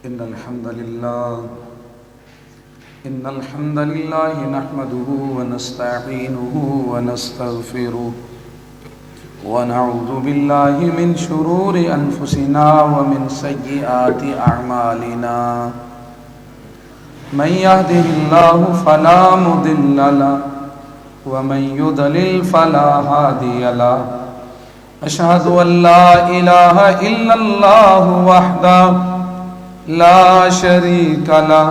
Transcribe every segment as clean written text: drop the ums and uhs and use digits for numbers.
إن الحمد لله نحمده ونستعينه ونستغفره ونعوذ بالله من شرور أنفسنا ومن سيئات أعمالنا من يهده الله فلا مضل له ومن يضلل فلا هادي له أشهد أن لا إله إلا الله وحده لا شريك له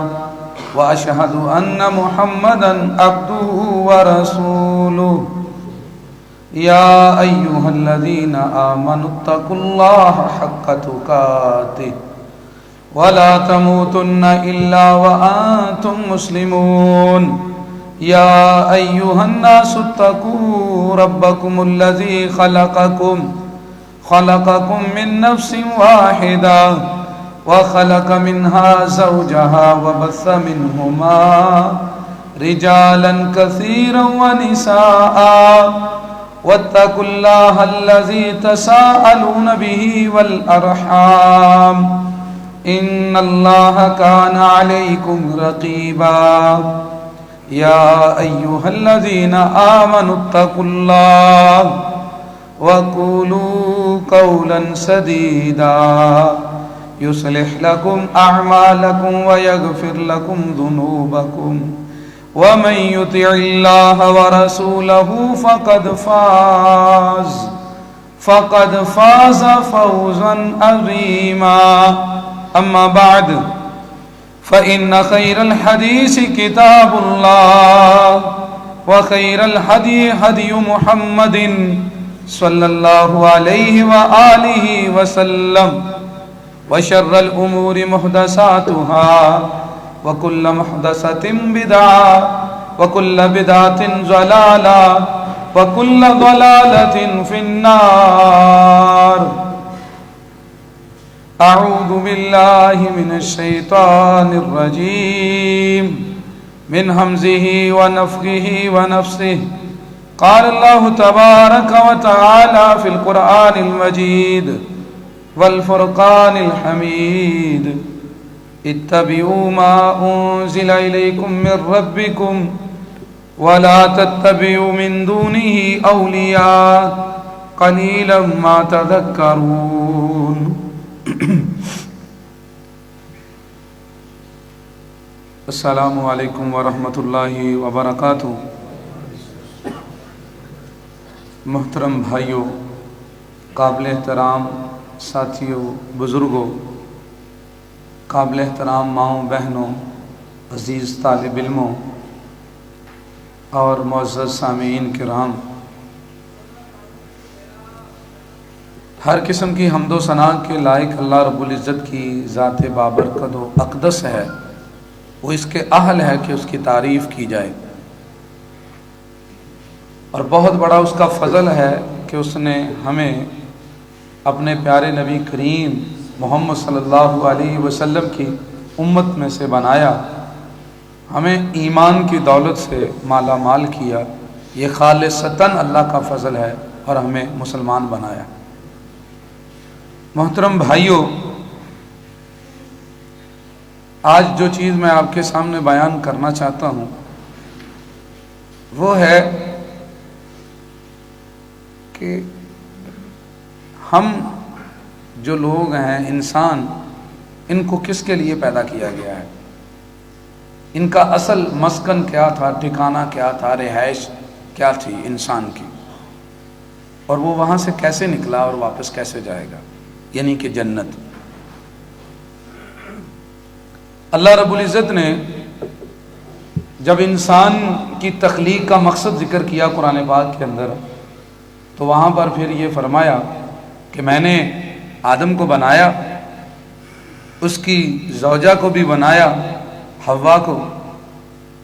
وأشهد أن محمدا عبده ورسوله يا أيها الذين آمنوا اتقوا الله حق تقاته ولا تموتن إلا وأنتم مسلمون يا أيها الناس اتقوا ربكم الذي خلقكم من نفس واحدة وخلق منها زوجها وبث منهما رجالا كثيرا ونساء واتقوا الله الذي تساءلون به والأرحام إن الله كان عليكم رقيبا يا أيها الذين آمنوا اتقوا الله وقولوا قولا سديدا يصلح لكم أعمالكم ويغفر لكم ذنوبكم ومن يطع الله ورسوله فقد فاز فوزا عظيما أما بعد فإن خير الحديث كتاب الله وخير الهدي هدي محمد صلى الله عليه وآله وسلم وشر الأمور محدثاتها وكل محدثة بدعة وكل بدعة ضلالة وكل ضلالة في النار. أعوذ بالله من الشيطان الرجيم من همزه ونفخه ونفسه. قال الله تبارك وتعالى في القرآن المجيد والفرقان الحميد اتبعوا ما أنزل إليكم من ربكم ولا تتبعوا من دونه أولياء قليلا ما تذكرون. السلام علیکم ورحمۃ اللہ وبرکاتہ. محترم بھائیوں، قابل احترام ساتھیوں، بزرگوں، قابل احترام ماؤں بہنوں، عزیز طالب علموں اور معزز سامعین کرام، ہر قسم کی حمد و ثنا کے لائق اللہ رب العزت کی ذات بابرکت و اقدس ہے. وہ اس کے اہل ہے کہ اس کی تعریف کی جائے، اور بہت بڑا اس کا فضل ہے کہ اس نے ہمیں اپنے پیارے نبی کریم محمد صلی اللہ علیہ وسلم کی امت میں سے بنایا، ہمیں ایمان کی دولت سے مالا مال کیا. یہ خالصتاً اللہ کا فضل ہے اور ہمیں مسلمان بنایا. محترم بھائیوں، آج جو چیز میں آپ کے سامنے بیان کرنا چاہتا ہوں وہ ہے کہ ہم جو لوگ ہیں، انسان، ان کو کس کے لیے پیدا کیا گیا ہے، ان کا اصل مسکن کیا تھا، ٹھکانہ کیا تھا، رہائش کیا تھی انسان کی، اور وہ وہاں سے کیسے نکلا اور واپس کیسے جائے گا، یعنی کہ جنت. اللہ رب العزت نے جب انسان کی تخلیق کا مقصد ذکر کیا قرآن پاک کے اندر، تو وہاں پر پھر یہ فرمایا کہ میں نے آدم کو بنایا، اس کی زوجہ کو بھی بنایا، حوا کو.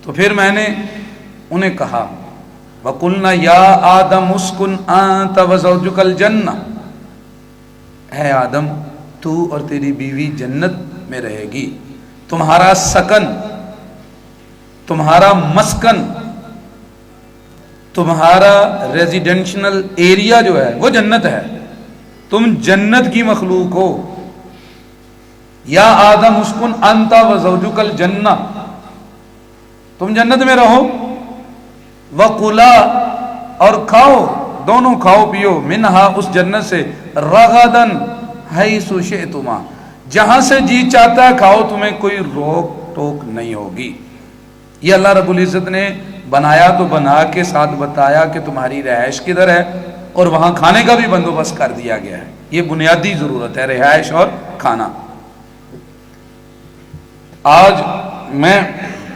تو پھر میں نے انہیں کہا وَقُلْنَا يَا آدَمُ اسْكُنْ أَنْتَ وَزَوْجُكَ الْجَنَّةَ، اے آدم، تو اور تیری بیوی جنت میں رہے گی. تمہارا سکن، تمہارا مسکن، تمہارا ریزیڈینشنل ایریا جو ہے وہ جنت ہے. تم جنت کی مخلوق ہو. یا آدم اسکن انت و زوجک الجنہ، تم جنت میں رہو، وَقُلَا اور کھاؤ، دونوں کھاؤ پیو، منہا اس جنت سے، رغدن حیث شئتما جہاں سے جی چاہتا ہے کھاؤ، تمہیں کوئی روک ٹوک نہیں ہوگی۔ یہ اللہ رب العزت نے بنایا تو بنا کے ساتھ بتایا کہ تمہاری رہائش کدھر ہے، اور وہاں کھانے کا بھی بندوبست کر دیا گیا ہے۔ یہ بنیادی ضرورت ہے، رہائش اور کھانا۔ آج میں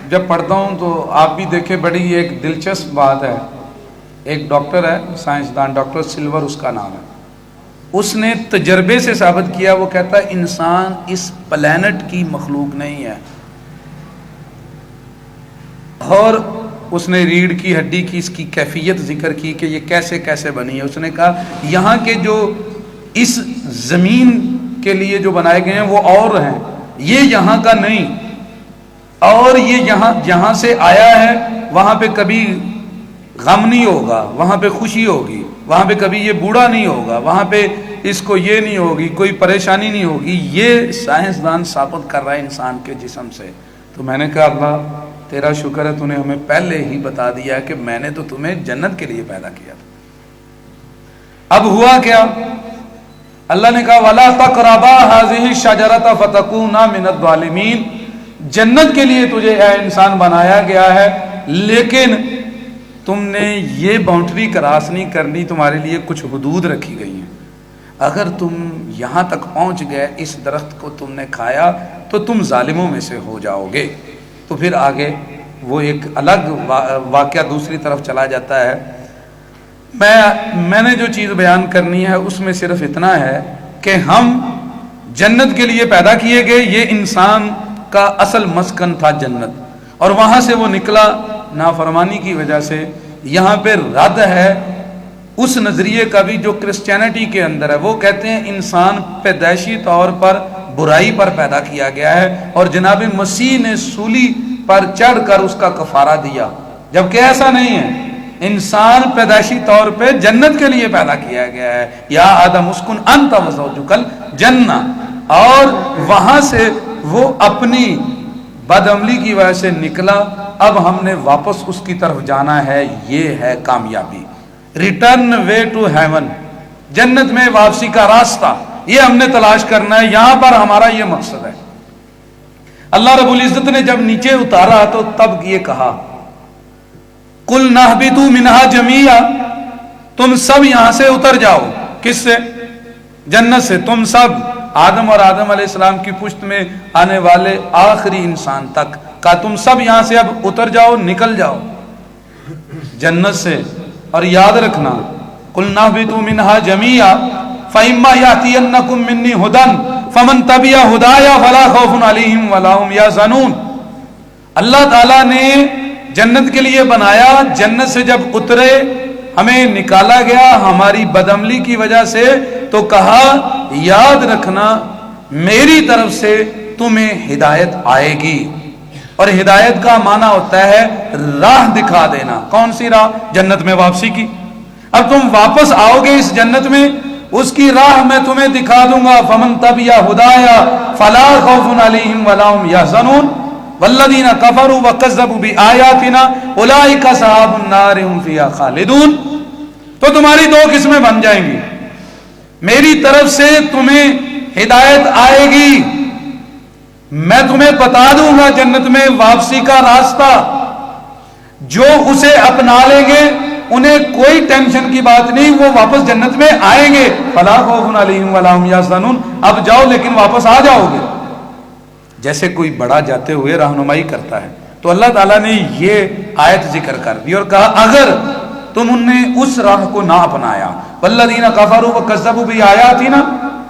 جب پڑھتا ہوں تو آپ بھی دیکھیں، بڑی ایک دلچسپ بات ہے۔ ایک ڈاکٹر ہے، سائنسدان، ڈاکٹر سلور اس کا نام ہے، اس نے تجربے سے ثابت کیا، وہ کہتا ہے انسان اس پلانٹ کی مخلوق نہیں ہے، اور اس نے ریڑھ کی ہڈی کی اس کی کیفیت ذکر کی کہ یہ کیسے کیسے بنی ہے۔ اس نے کہا یہاں کے جو اس زمین کے لیے جو بنائے گئے ہیں وہ اور ہیں، یہ یہاں کا نہیں، اور یہ جہاں سے آیا ہے وہاں پہ کبھی غم نہیں ہوگا، وہاں پہ خوشی ہوگی، وہاں پہ کبھی یہ بوڑھا نہیں ہوگا، وہاں پہ اس کو یہ نہیں ہوگی، کوئی پریشانی نہیں ہوگی۔ یہ سائنسدان ثابت کر رہا ہے انسان کے جسم سے۔ تو میں نے کہا اللہ تیرا شکر ہے، تو نے ہمیں پہلے ہی بتا دیا کہ میں نے تو تمہیں جنت کے لیے پیدا کیا تھا۔ اب ہوا کیا؟ اللہ نے کہا وَلَا تَقْرَبَا هَذِهِ الشَّجَرَةَ فَتَكُونَا مِنَ الظَّالِمِينَ، جنت کے لیے تجھے اے انسان بنایا گیا ہے، لیکن تم نے یہ باؤنڈری کراس نہیں کرنی، تمہارے لیے کچھ حدود رکھی گئی ہیں۔ اگر تم یہاں تک پہنچ گئے، اس درخت کو تم نے کھایا تو تم ظالموں میں سے ہو جاؤ گے۔ تو پھر آگے وہ ایک الگ واقعہ دوسری طرف چلا جاتا ہے۔ میں نے جو چیز بیان کرنی ہے اس میں صرف اتنا ہے کہ ہم جنت کے لیے پیدا کیے گئے، یہ انسان کا اصل مسکن تھا جنت، اور وہاں سے وہ نکلا نافرمانی کی وجہ سے۔ یہاں پہ رد ہے اس نظریے کا بھی جو کرسچینٹی کے اندر ہے، وہ کہتے ہیں انسان پیدائشی طور پر برائی پر پیدا کیا گیا ہے، اور جناب مسیح نے سولی پر چڑھ کر اس کا کفارہ دیا، جبکہ ایسا نہیں ہے۔ انسان پیدائشی طور پہ جنت کے لیے پیدا کیا گیا ہے، یا آدم اسکن انت و زوجک الجنہ، اور وہاں سے وہ اپنی بدعملی کی وجہ سے نکلا۔ اب ہم نے واپس اس کی طرف جانا ہے، یہ ہے کامیابی، ریٹرن وے ٹو ہیون، جنت میں واپسی کا راستہ، یہ ہم نے تلاش کرنا ہے۔ یہاں پر ہمارا یہ مقصد ہے۔ اللہ رب العزت نے جب نیچے اتارا تو تب یہ کہا قُلْ نَهْبِطُوا مِنْهَا جَمِيعًا، تم سب یہاں سے اتر جاؤ۔ کس سے؟ جنت سے، تم سب، آدم اور آدم علیہ السلام کی پشت میں آنے والے آخری انسان تک، کہا تم سب یہاں سے اب اتر جاؤ، نکل جاؤ جنت سے۔ اور یاد رکھنا قُلْ نَهْبِطُوا مِنْهَا جَمِيعًا فَإِمَّا يَأْتِيَنَّكُم مِّنِّي هُدًى فَمَن تَبِعَ هُدَايَ فَلَا خَوْفٌ عَلَيْهِمْ وَلَا هُمْ يَحْزَنُونَ۔ اللہ تعالیٰ نے جنت کے لیے بنایا، جنت سے جب اترے، ہمیں نکالا گیا ہماری بدعملی کی وجہ سے، تو کہا یاد رکھنا میری طرف سے تمہیں ہدایت آئے گی، اور ہدایت کا معنی ہوتا ہے راہ دکھا دینا۔ کون سی راہ؟ جنت میں واپسی کی۔ اب تم واپس آؤ گے اس جنت میں، اس کی راہ میں تمہیں دکھا دوں گا۔ فمن تبع ہدایا فلا خوف علیہم ولا هم يحزنون والذین کفروا وکذبوا بآیاتنا اولئک اصحاب النار هم فیہا خالدون۔ تو تمہاری دو قسمیں بن جائیں گی، میری طرف سے تمہیں ہدایت آئے گی، میں تمہیں بتا دوں گا جنت میں واپسی کا راستہ، جو اسے اپنا لیں گے انہیں کوئی ٹینشن کی بات نہیں، وہ واپس جنت میں آئیں گے۔ فلا خوف علیہم ولا هم يحزنون، اب جاؤ لیکن واپس آ جاؤ گے۔ جیسے کوئی بڑا جاتے ہوئے رہنمائی کرتا ہے، تو اللہ تعالیٰ نے یہ آیت ذکر کر دی اور کہا اگر تم نے اس راہ کو نہ اپنایا، والذین کفروا وکذبوا بآیاتنا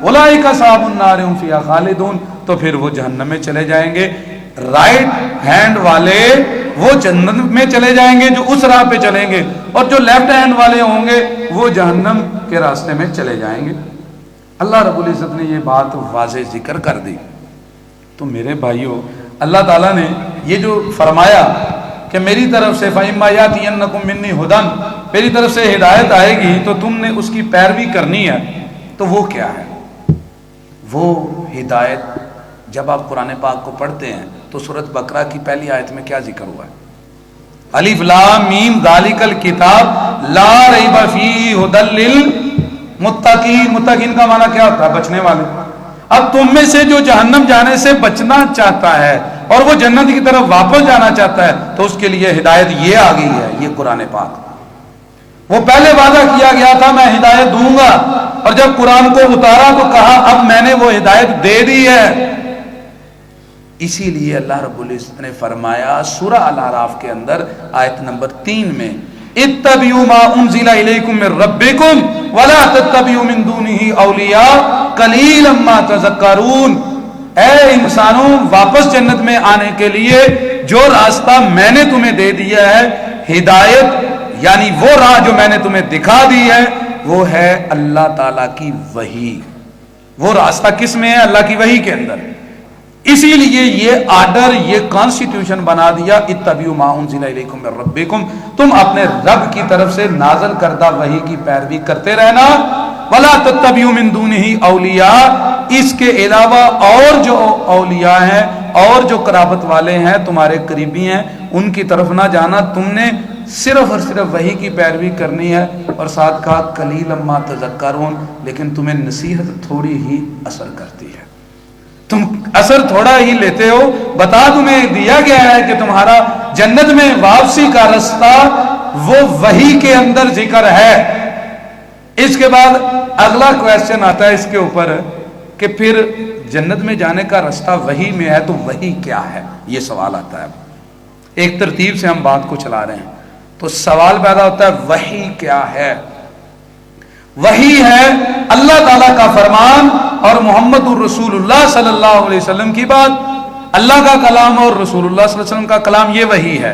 اولئک اصحاب النار هم فیہا خالدون، تو پھر وہ جہنم میں چلے جائیں گے۔ رائٹ ہینڈ والے وہ جنت میں چلے جائیں گے جو اس راہ پہ چلیں گے، اور جو لیفٹ ہینڈ والے ہوں گے وہ جہنم کے راستے میں چلے جائیں گے۔ اللہ رب العزت نے یہ بات واضح ذکر کر دی۔ تو میرے بھائیوں، اللہ تعالیٰ نے یہ جو فرمایا کہ میری طرف سے فَإِمَّا يَأْتِيَنَّكُم مِّنِّي هُدًى، میری طرف سے ہدایت آئے گی تو تم نے اس کی پیروی کرنی ہے، تو وہ کیا ہے؟ وہ ہدایت جب آپ قرآن پاک کو پڑھتے ہیں تو سورۃ بقرہ کی پہلی آیت میں کیا ذکر ہوا ہے؟ الف لام میم ذالک الکتاب لا ریب فیہ ھدی للمتقین. متقین کا معنی کیا ہوتا ہے؟ بچنے والے. اب تم میں سے جو جہنم جانے سے بچنا چاہتا ہے اور وہ جنت کی طرف واپس جانا چاہتا ہے تو اس کے لیے ہدایت یہ آ گئی ہے، یہ قرآن پاک. وہ پہلے وعدہ کیا گیا تھا میں ہدایت دوں گا، اور جب قرآن کو اتارا تو کہا اب میں نے وہ ہدایت دے دی ہے. اسی لیے اللہ رب العزت نے فرمایا سورہ الاعراف کے اندر آیت نمبر 3 میں اتبعوا ما انزل الیکم من ربکم ولا تتبعوا من دونہ اولیاء قلیلا ما تذکرون. اے انسانوں، واپس جنت میں آنے کے لیے جو راستہ میں نے تمہیں دے دیا ہے، ہدایت یعنی وہ راہ جو میں نے تمہیں دکھا دی ہے، وہ ہے اللہ تعالیٰ کی وحی. وہ راستہ کس میں ہے؟ اللہ کی وحی کے اندر. اسی لیے یہ آرڈر، یہ کانسٹیٹیوشن بنا دیا اتبعوا ما انزل الیکم من ربکم، تم اپنے رب کی طرف سے نازل کردہ وحی کی پیروی کرتے رہنا. ولا تتبعوا من دونہ اولیاء، اس کے علاوہ اور جو اولیاء ہیں اور جو قرابت والے ہیں، تمہارے قریبی ہیں، ان کی طرف نہ جانا. تم نے صرف اور صرف وحی کی پیروی کرنی ہے. اور ساتھ کہا قلیلا ما تذکرون، لیکن تمہیں نصیحت تھوڑی ہی اثر کرتی ہے، تم اثر تھوڑا ہی لیتے ہو. بتا تمہیں دیا گیا ہے کہ تمہارا جنت میں واپسی کا رستہ وہ وحی کے اندر ذکر ہے. اس کے بعد اگلا کویسچن آتا ہے اس کے اوپر کہ پھر جنت میں جانے کا رستہ وحی میں ہے تو وحی کیا ہے؟ یہ سوال آتا ہے. ایک ترتیب سے ہم بات کو چلا رہے ہیں تو سوال پیدا ہوتا ہے وحی کیا ہے؟ وحی ہے اللہ تعالیٰ کا فرمان اور محمد الرسول اللہ صلی اللہ علیہ وسلم کی بات. اللہ کا کلام اور رسول اللہ صلی اللہ علیہ وسلم کا کلام، یہ وحی ہے.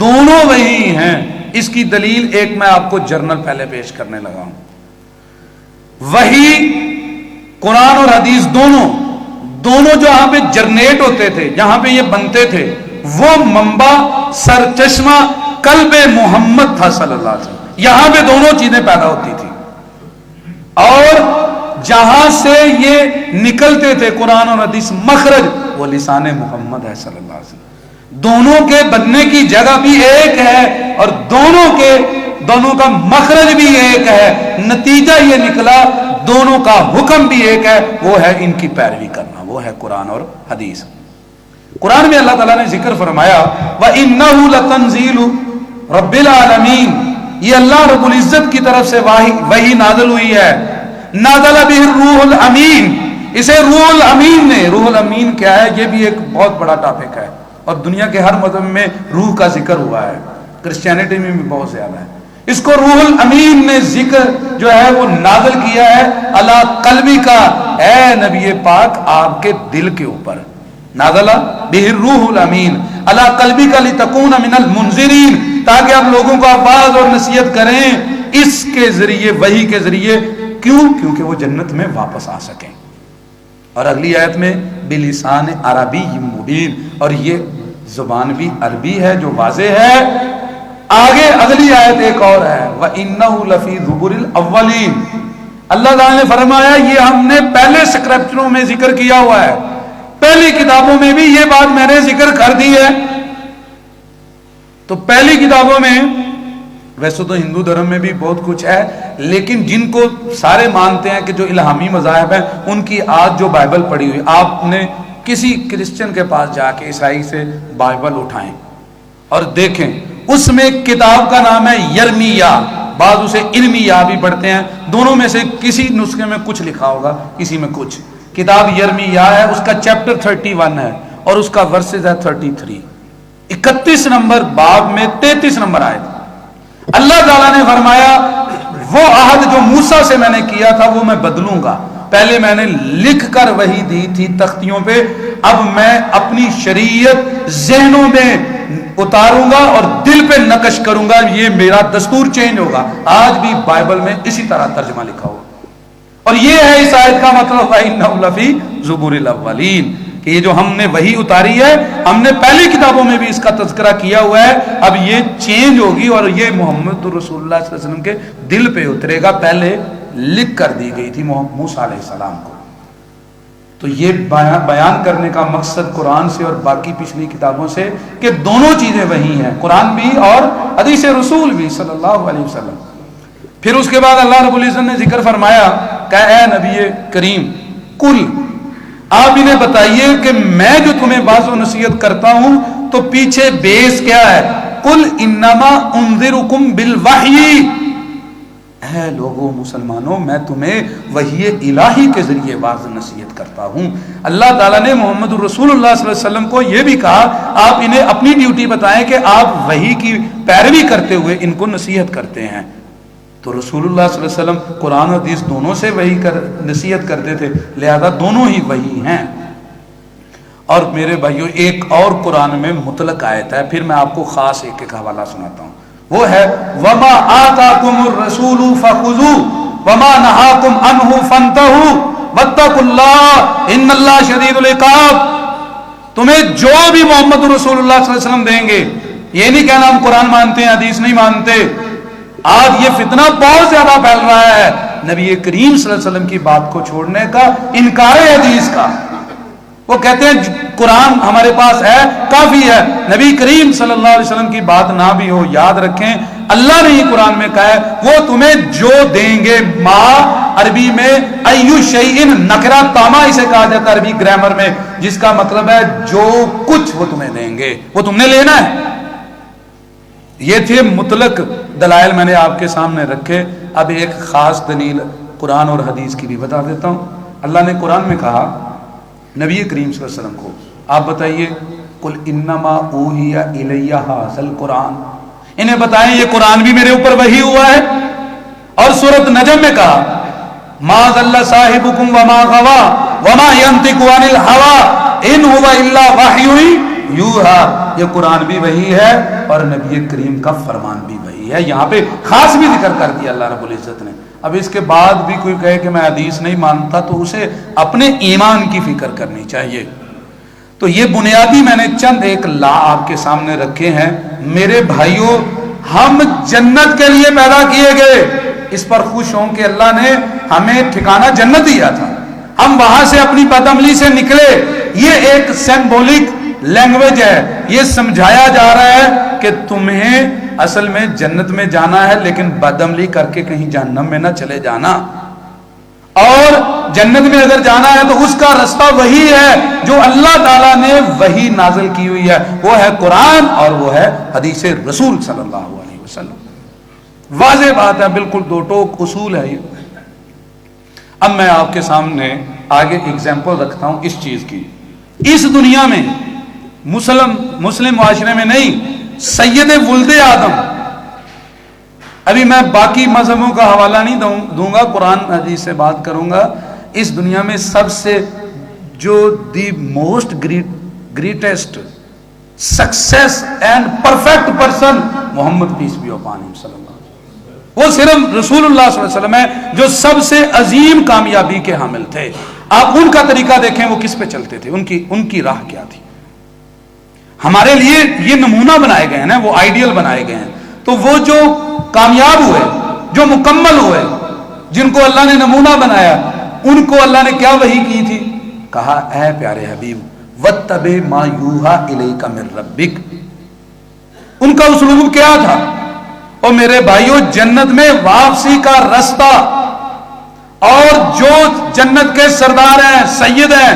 دونوں وحی ہیں. اس کی دلیل ایک میں آپ کو جرنل پہلے پیش کرنے لگا ہوں. وحی قرآن اور حدیث دونوں جہاں پہ جرنیٹ ہوتے تھے، جہاں پہ یہ بنتے تھے، وہ منبع سرچشمہ قلب محمد تھا صلی اللہ علیہ وسلم. یہاں پہ دونوں چیزیں پیدا ہوتی تھی. اور جہاں سے یہ نکلتے تھے قرآن اور حدیث، مخرج وہ لسان محمد ہے صلی اللہ علیہ وسلم. دونوں کے بننے کی جگہ بھی ایک ہے اور دونوں کا مخرج بھی ایک ہے. نتیجہ یہ نکلا دونوں کا حکم بھی ایک ہے، وہ ہے ان کی پیروی کرنا، وہ ہے قرآن اور حدیث. قرآن میں اللہ تعالیٰ نے ذکر فرمایا وَإِنَّهُ لَتَنزِيلُ رَبِّ الْعَالَمِينَ، یہ اللہ رب العزت کی طرف سے وحی نازل ہوئی ہے. نازل بہ الروح الامین، اسے روح الامین نے، روح الامین کیا ہے یہ بھی ایک بہت بڑا ٹاپک ہے اور دنیا کے ہر مذہب میں روح کا ذکر ہوا ہے، کرسچینٹی میں بھی بہت زیادہ ہے. اس کو روح الامین نے ذکر جو ہے وہ نازل کیا ہے علی قلبی کا، اے نبی پاک آپ کے دل کے اوپر. نازل بہ الروح الامین علی قلبی کا لتکون من المنذرین، تاکہ آپ لوگوں کو آواز اور نصیحت کریں اس کے ذریعے، وحی کے ذریعے. کیوں؟ کیونکہ وہ جنت میں واپس آ سکیں. اور اگلی آیت میں بلسان عربی مبین، اور یہ زبان بھی عربی ہے جو واضح ہے. آگے اگلی آیت ایک اور ہے وَإِنَّهُ لَفِي زُبُرِ الْأَوَّلِينَ، اللہ تعالیٰ نے فرمایا یہ ہم نے پہلے سکرپچروں میں ذکر کیا ہوا ہے، پہلی کتابوں میں بھی یہ بات میں نے ذکر کر دی ہے. تو پہلی کتابوں میں ویسے تو ہندو دھرم میں بھی بہت کچھ ہے، لیکن جن کو سارے مانتے ہیں کہ جو الہامی مذاہب ہیں ان کی آج جو بائبل پڑھی ہوئی، آپ نے کسی کرسچن کے پاس جا کے عیسائی سے بائبل اٹھائیں اور دیکھیں، اس میں کتاب کا نام ہے یرمیا، بعض اسے علمیہ بھی پڑھتے ہیں. دونوں میں سے کسی نسخے میں کچھ لکھا ہوگا، کسی میں کچھ. کتاب یرمیا ہے، اس کا چیپٹر 31 ہے اور اس کا ورسز ہے 33. 31 نمبر باب میں 33 نمبر آیت. اللہ تعالیٰ نے فرمایا وہ عہد جو موسیٰ سے میں نے کیا تھا وہ میں بدلوں گا. پہلے میں نے لکھ کر وحی دی تھی تختیوں پہ، اب میں اپنی شریعت ذہنوں میں اتاروں گا اور دل پہ نقش کروں گا. یہ میرا دستور چینج ہوگا. آج بھی بائبل میں اسی طرح ترجمہ لکھا ہوا، اور یہ ہے اس آیت کا مطلب وَإِنَّهُ لَفِي زُبُرِ الْأَوَّلِينَ، کہ یہ جو ہم نے وحی اتاری ہے، ہم نے پہلی کتابوں میں بھی اس کا تذکرہ کیا ہوا ہے. اب یہ چینج ہوگی اور یہ محمد رسول اللہ صلی اللہ علیہ وسلم کے دل پہ اترے گا. پہلے لکھ کر دی گئی تھی موسیٰ علیہ السلام کو. تو یہ بیان کرنے کا مقصد قرآن سے اور باقی پچھلی کتابوں سے کہ دونوں چیزیں وہی ہیں، قرآن بھی اور حدیث رسول بھی صلی اللہ علیہ وسلم۔ پھر اس کے بعد اللہ رب العزت نے ذکر فرمایا کہ اے نبی کریم کل، آپ انہیں بتائیے کہ میں جو تمہیں واعظ و نصیحت کرتا ہوں تو پیچھے بیس کیا ہے؟ قل انما انذرکم بالوحی، اے لوگوں مسلمانوں میں تمہیں وحی الہی کے ذریعے واعظ نصیحت کرتا ہوں۔ اللہ تعالیٰ نے محمد رسول اللہ صلی اللہ علیہ وسلم کو یہ بھی کہا آپ انہیں اپنی ڈیوٹی بتائیں کہ آپ وحی کی پیروی کرتے ہوئے ان کو نصیحت کرتے ہیں۔ تو رسول اللہ صلی اللہ علیہ وسلم قرآن و حدیث دونوں سے وحی نصیحت کرتے تھے، لہذا دونوں ہی وحی ہیں۔ اور میرے بھائیوں ایک اور قرآن میں مطلق آیت ہے، پھر میں آپ کو خاص ایک ایک حوالہ سناتا ہوں، وہ ہے وَمَا آتَاكُمُ الرَّسُولُ فَخُذُوهُ وَمَا نَهَاكُمْ عَنْهُ فَانْتَهُوا وَاتَّقُوا اللَّهَ إِنَّ اللَّهَ شَدِيدُ الْعِقَابِ۔ تمہیں جو بھی محمد رسول اللہ صلی اللہ علیہ وسلم دیں گے، یہ نہیں کہنا ہم قرآن مانتے ہیں حدیث نہیں مانتے۔ آج یہ فتنہ بہت زیادہ پھیل رہا ہے نبی کریم صلی اللہ علیہ وسلم کی بات کو چھوڑنے کا، انکار حدیث کا۔ وہ کہتے ہیں قرآن ہمارے پاس ہے کافی ہے، نبی کریم صلی اللہ علیہ وسلم کی بات نہ بھی ہو، یاد رکھیں اللہ نے ہی قرآن میں کہا ہے وہ تمہیں جو دیں گے، ما عربی میں ایو شیئن نکرہ تاما اسے کہا جاتا ہے عربی گرامر میں، جس کا مطلب ہے جو کچھ وہ تمہیں دیں گے وہ تم نے لینا ہے۔ یہ تھے مطلق دلائل میں نے آپ کے سامنے رکھے۔ اب ایک خاص دلیل قرآن اور حدیث کی بھی بتا دیتا ہوں۔ اللہ نے قرآن میں کہا نبی کریم صلی اللہ علیہ وسلم کو آپ بتائیے قل انما اوحی الی ھذا القرآن، انہیں بتائیں یہ قرآن بھی میرے اوپر وحی ہوا ہے۔ اور سورۃ نجم میں کہا ما ضل صاحبکم وما غوا وما ينطق عن الهوى ان هو الا وحی یوحی، یہ قرآن بھی وحی ہے اور نبی کریم کا فرمان بھی وحی ہے۔ یہاں پہ خاص بھی ذکر کر دیا اللہ رب العزت نے۔ اب اس کے بعد بھی کوئی کہے کہ میں حدیث نہیں مانتا تو اسے اپنے ایمان کی فکر کرنی چاہیے۔ تو یہ بنیادی میں نے چند ایک لا آپ کے سامنے رکھے ہیں۔ میرے بھائیوں ہم جنت کے لیے پیدا کیے گئے، اس پر خوش ہوں کہ اللہ نے ہمیں ٹھکانہ جنت دیا تھا، ہم وہاں سے اپنی بدعملی سے نکلے۔ یہ ایک سمبولک لینگویج ہے، یہ سمجھایا جا رہا ہے کہ تمہیں اصل میں جنت میں جانا ہے لیکن بدعملی کر کے کہیں جہنم میں نہ چلے جانا، اور جنت میں اگر جانا ہے تو اس کا رستہ وہی ہے جو اللہ تعالیٰ نے وہی نازل کی ہوئی ہے، وہ ہے قرآن اور وہ ہے حدیث رسول صلی اللہ علیہ وسلم۔ واضح بات ہے، بالکل دو ٹوک اصول ہے یہ۔ اب میں آپ کے سامنے آگے اگزامپل رکھتا ہوں اس چیز کی۔ اس دنیا میں مسلم معاشرے میں نہیں، سید ولد آدم، ابھی میں باقی مذہبوں کا حوالہ نہیں دوں گا، قرآن حدیث سے بات کروں گا۔ اس دنیا میں سب سے جو the most greatest success and perfect person Muhammad peace be upon him صلی اللہ علیہ وسلم، وہ صرف رسول اللہ صلی اللہ علیہ وسلم ہے جو سب سے عظیم کامیابی کے حامل تھے۔ آپ ان کا طریقہ دیکھیں وہ کس پہ چلتے تھے، ان کی راہ کیا تھی۔ ہمارے لیے یہ نمونہ بنائے گئے ہیں نا، وہ آئیڈیل بنائے گئے ہیں۔ تو وہ جو کامیاب ہوئے، جو مکمل ہوئے، جن کو اللہ نے نمونہ بنایا، ان کو اللہ نے کیا وحی کی تھی؟ کہا اے پیارے حبیب وَاتَّبِعْ مَا يُوحَىٰ إِلَيْكَ مِن رَبِّكَ، ان کا اسلوب کیا تھا؟ اور میرے بھائیوں جنت میں واپسی کا رستہ، اور جو جنت کے سردار ہیں، سید ہیں،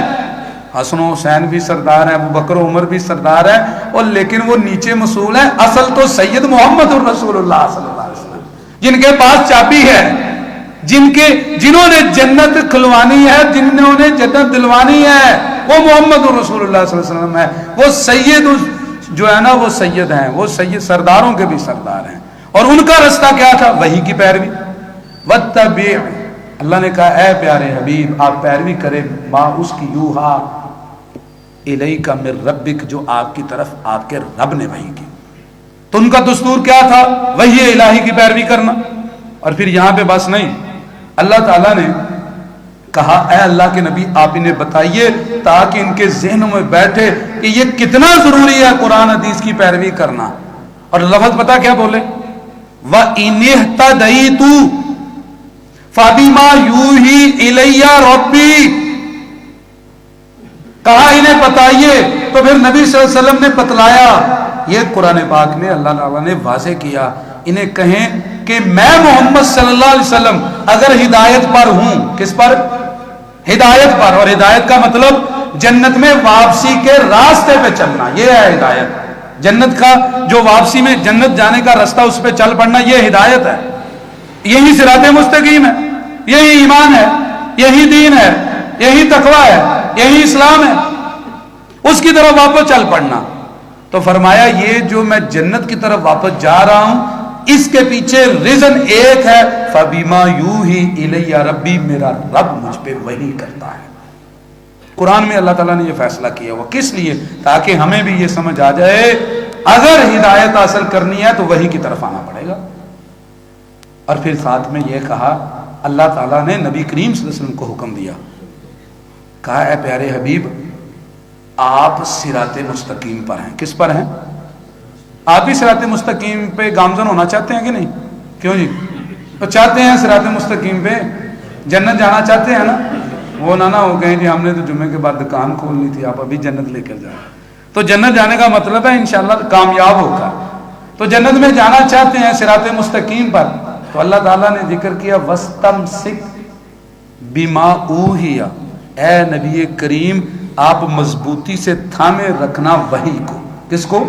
حسن و حسین بھی سردار ہیں، ابو بکر و عمر بھی سردار ہیں، اور لیکن وہ نیچے مصول ہیں، اصل تو سید محمد الرسول اللہ صلی اللہ علیہ وسلم، جن کے پاس چابی ہے، جنہوں نے جنت کھلوانی ہے، جنہوں نے جنت دلوانی ہے، وہ محمد الرسول اللہ صلی اللہ علیہ وسلم ہے۔ وہ سید جو ہے نا، وہ سید ہیں، وہ سید سرداروں کے بھی سردار ہیں۔ اور ان کا رستہ کیا تھا؟ وحی کی پیروی۔ وَاتَّبِعْ، اللہ نے کہا اے پیارے حبیب آپ پیروی کریں ما اس کی یوحا الیک من ربک، جو آپ کی طرف آپ کے رب نے وحی کی۔ تو ان کا دستور کیا تھا؟ وحی الہی کی پیروی کرنا۔ اور پھر یہاں پہ بس نہیں، اللہ تعالیٰ نے کہا اے اللہ کے نبی آپ انہیں بتائیے تاکہ ان کے ذہنوں میں بیٹھے کہ یہ کتنا ضروری ہے قرآن حدیث کی پیروی کرنا۔ اور لفظ پتا کیا بولے؟ وَإِنِ اهْتَدَيْتُ فَبِمَا يُوحِي إِلَيَّ رَبِّي، بتائیے، تو پھر نبی صلی اللہ علیہ وسلم نے بتلایا. یہ قرآن پاک میں اللہ تعالیٰ نے واضح کیا. انہیں کہیں کہ میں محمد صلی اللہ علیہ وسلم اگر ہدایت پر ہوں، کس پر؟ ہدایت پر. اور ہدایت کا مطلب جنت میں واپسی کے راستے پہ چلنا، یہ ہے ہدایت. جنت کا جو واپسی میں جنت جانے کا راستہ، اس پہ چل پڑنا، یہ ہدایت ہے. یہی صراط مستقیم ہے، یہی ایمان ہے، یہی دین ہے، یہی تقویٰ ہے، یہی اسلام ہے. اس کی طرف واپس چل پڑنا. تو فرمایا یہ جو میں جنت کی طرف واپس جا رہا ہوں، اس کے پیچھے ریزن ایک ہے، فَبِمَا يُوحِي إِلَيَّ رَبِّي، میرا رب مجھ پہ وحی کرتا ہے. قرآن میں اللہ تعالیٰ نے یہ فیصلہ کیا ہوا. کس لیے؟ تاکہ ہمیں بھی یہ سمجھ آ جائے اگر ہدایت حاصل کرنی ہے تو وحی کی طرف آنا پڑے گا. اور پھر ساتھ میں یہ کہا، اللہ تعالیٰ نے نبی کریم صلی اللہ علیہ وسلم کو حکم دیا، کہا اے پیارے حبیب آپ صراط مستقیم پر ہیں. کس پر ہیں؟ آپ بھی صراط مستقیم پہ گامزن ہونا چاہتے ہیں کہ نہیں؟ کیوں جی؟ تو چاہتے ہیں صراط مستقیم پہ جنت جانا چاہتے ہیں نا. وہ نہ ہو گئے جی ہم نے تو جمعے کے بعد دکان کھولنی تھی، آپ ابھی جنت لے کر جائیں. تو جنت جانے کا مطلب ہے انشاءاللہ کامیاب ہوگا. تو جنت میں جانا چاہتے ہیں صراط مستقیم پر، تو اللہ تعالیٰ نے ذکر کیا وَاسْتَمْسِكْ بِمَا أُوحِيَ، اے نبی کریم آپ مضبوطی سے تھامے رکھنا وحی کو. کس کو؟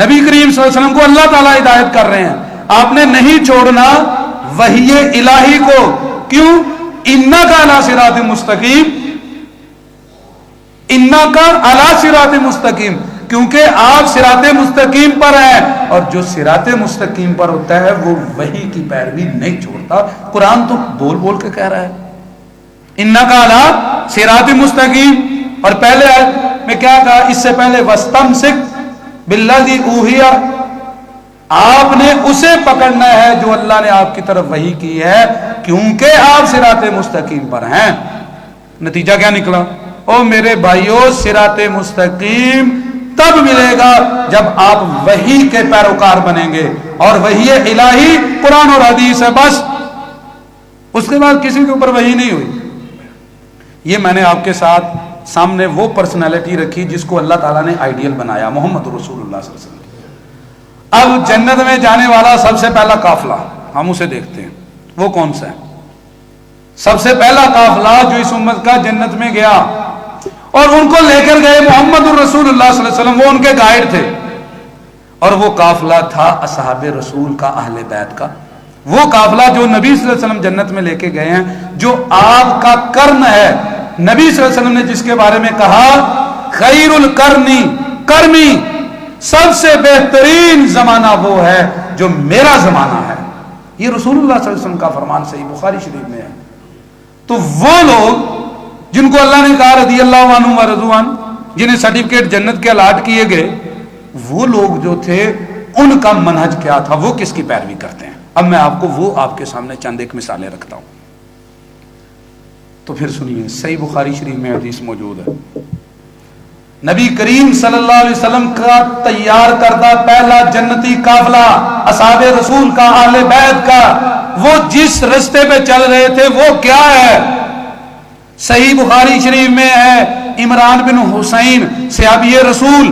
نبی کریم صلی اللہ علیہ وسلم کو اللہ تعالیٰ ہدایت کر رہے ہیں. آپ نے نہیں چھوڑنا وحی الہی کو. کیوں؟ اِنَّكَ عَلَىٰ صِرَاطٍ مُسْتَقِيمٍ، اِنَّكَ عَلَىٰ صِرَاطٍ مُسْتَقِيمٍ، کیونکہ آپ صراط مستقیم پر ہیں. اور جو صراط مستقیم پر ہوتا ہے وہ وحی کی پیروی نہیں چھوڑتا. قرآن تو بول بول کے کہہ رہا ہے اِنَّكَ عَلَىٰ صِرَاطٍ مستقیم. اور پہلے میں کیا کہا اس سے پہلے؟ وَاسْتَمْسِكْ بِالَّذِي أُوحِيَ، آپ نے اسے پکڑنا ہے جو اللہ نے آپ کی طرف وحی کی ہے، کیونکہ آپ صراط مستقیم پر ہیں. نتیجہ کیا نکلا؟ او میرے بھائیو، صراط مستقیم تب ملے گا جب آپ وحی کے پیروکار بنیں گے. اور وحی الہی قرآن اور حدیث ہے بس. اس کے بعد کسی کے اوپر وحی نہیں ہوئی. یہ میں نے آپ کے ساتھ سامنے وہ پرسنالٹی رکھی جس کو اللہ تعالیٰ نے آئیڈیل بنایا، محمد رسول اللہ صلی اللہ علیہ وسلم. اب جنت میں جانے والا سب سے پہلا قافلہ ہم اسے دیکھتے ہیں، وہ کون سا ہے؟ سب سے پہلا قافلہ جو اس امت کا جنت میں گیا اور ان کو لے کر گئے محمد الرسول اللہ صلی اللہ علیہ وسلم، وہ ان کے گائیڈ تھے. اور وہ قافلہ تھا اصحاب رسول کا، اہل بیت کا. وہ قافلہ جو نبی صلی اللہ علیہ وسلم جنت میں لے کے گئے ہیں، جو آپ کا کرن ہے. نبی صلی اللہ علیہ وسلم نے جس کے بارے میں کہا خیر القرنی کرمی، سب سے بہترین زمانہ وہ ہے جو میرا زمانہ ہے. یہ رسول اللہ صلی اللہ علیہ وسلم کا فرمان صحیح بخاری شریف میں ہے. تو وہ لوگ جن کو اللہ نے کہا رضی اللہ عنہ و رضوا عنہ، جنہیں سرٹیفکیٹ جنت کے الاٹ کیے گئے، وہ لوگ جو تھے ان کا منہج کیا تھا، وہ کس کی پیروی کرتے ہیں. اب میں آپ کو وہ آپ کے سامنے چند ایک مثالیں رکھتا ہوں. تو پھر سنیے، صحیح بخاری شریف میں حدیث موجود ہے. نبی کریم صلی اللہ علیہ وسلم کا تیار کردہ پہلا جنتی قافلہ اصحاب رسول کا، اہل بیت کا، وہ جس رستے پہ چل رہے تھے وہ کیا ہے؟ صحیح بخاری شریف میں ہے، عمران بن حسین صحابی رسول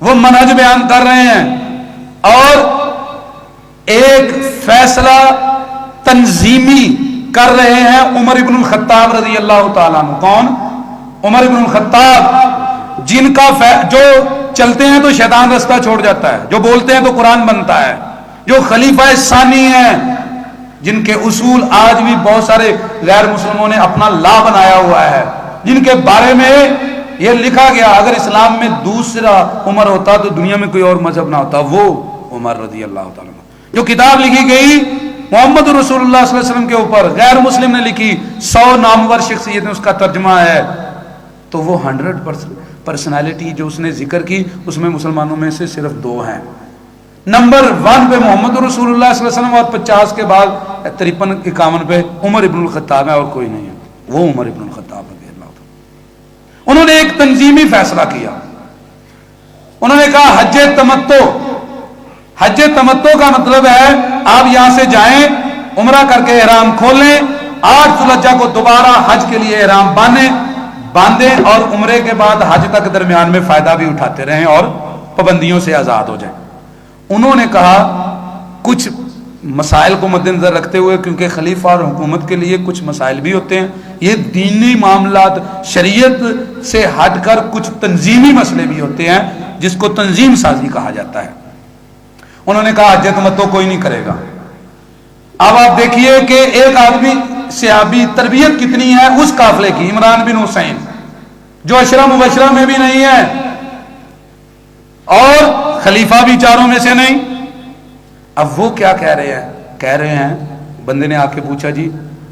وہ منہج بیان کر رہے ہیں اور ایک فیصلہ تنظیمی کر رہے ہیں عمر بن الخطاب رضی اللہ تعالیٰ عنہ. کون؟ عمر بن الخطاب، جن کا جو چلتے ہیں تو شیطان رستہ چھوڑ جاتا ہے، جو بولتے ہیں تو قرآن بنتا ہے، جو خلیفہ ثانی ہیں، جن کے اصول آج بھی بہت سارے غیر مسلموں نے اپنا لا بنایا ہوا ہے، جن کے بارے میں یہ لکھا گیا اگر اسلام میں دوسرا عمر ہوتا تو دنیا میں کوئی اور مذہب نہ ہوتا، وہ عمر رضی اللہ تعالیٰ عنہ. جو کتاب لکھی گئی محمد رسول اللہ صلی اللہ علیہ وسلم کے اوپر، غیر مسلم نے لکھی، 100 نامور شخصیتیں اس کا ترجمہ ہے. تو وہ 100% پرسنالٹی جو اس نے ذکر کی، اس میں مسلمانوں میں سے صرف 2 ہیں. نمبر 1 پہ محمد رسول اللہ صلی اللہ علیہ وسلم، اور 50 کے بعد 53-51 پہ عمر ابن الخطاب ہے، اور کوئی نہیں ہے. وہ عمر ابن الخطاب رضی اللہ عنہ. انہوں نے ایک تنظیمی فیصلہ کیا. انہوں نے کہا حج تمتع. حج تمتع کا مطلب ہے آپ یہاں سے جائیں، عمرہ کر کے احرام کھولیں، 8 ذوالحجہ کو دوبارہ حج کے لیے احرام باندھیں، باندھیں اور عمرے کے بعد حج تک درمیان میں فائدہ بھی اٹھاتے رہیں اور پابندیوں سے آزاد ہو جائیں۔ انہوں نے کہا کچھ مسائل کو مد نظر رکھتے ہوئے، کیونکہ خلیفہ اور حکومت کے لیے کچھ مسائل بھی ہوتے ہیں، یہ دینی معاملات شریعت سے ہٹ کر کچھ تنظیمی مسئلے بھی ہوتے ہیں جس کو تنظیم سازی کہا جاتا ہے۔ انہوں نے کہا حج تمتع کوئی نہیں کرے گا۔ اب آپ دیکھیے کہ ایک آدمی صحابی تربیت کتنی ہے اس قافلے کی، عمران بن حسین، جو عشرہ مبشرہ میں بھی نہیں ہے اور خلیفہ بھی چاروں میں سے نہیں۔ اب وہ کیا کہہ رہے ہیں بندے نے آ کے پوچھا جی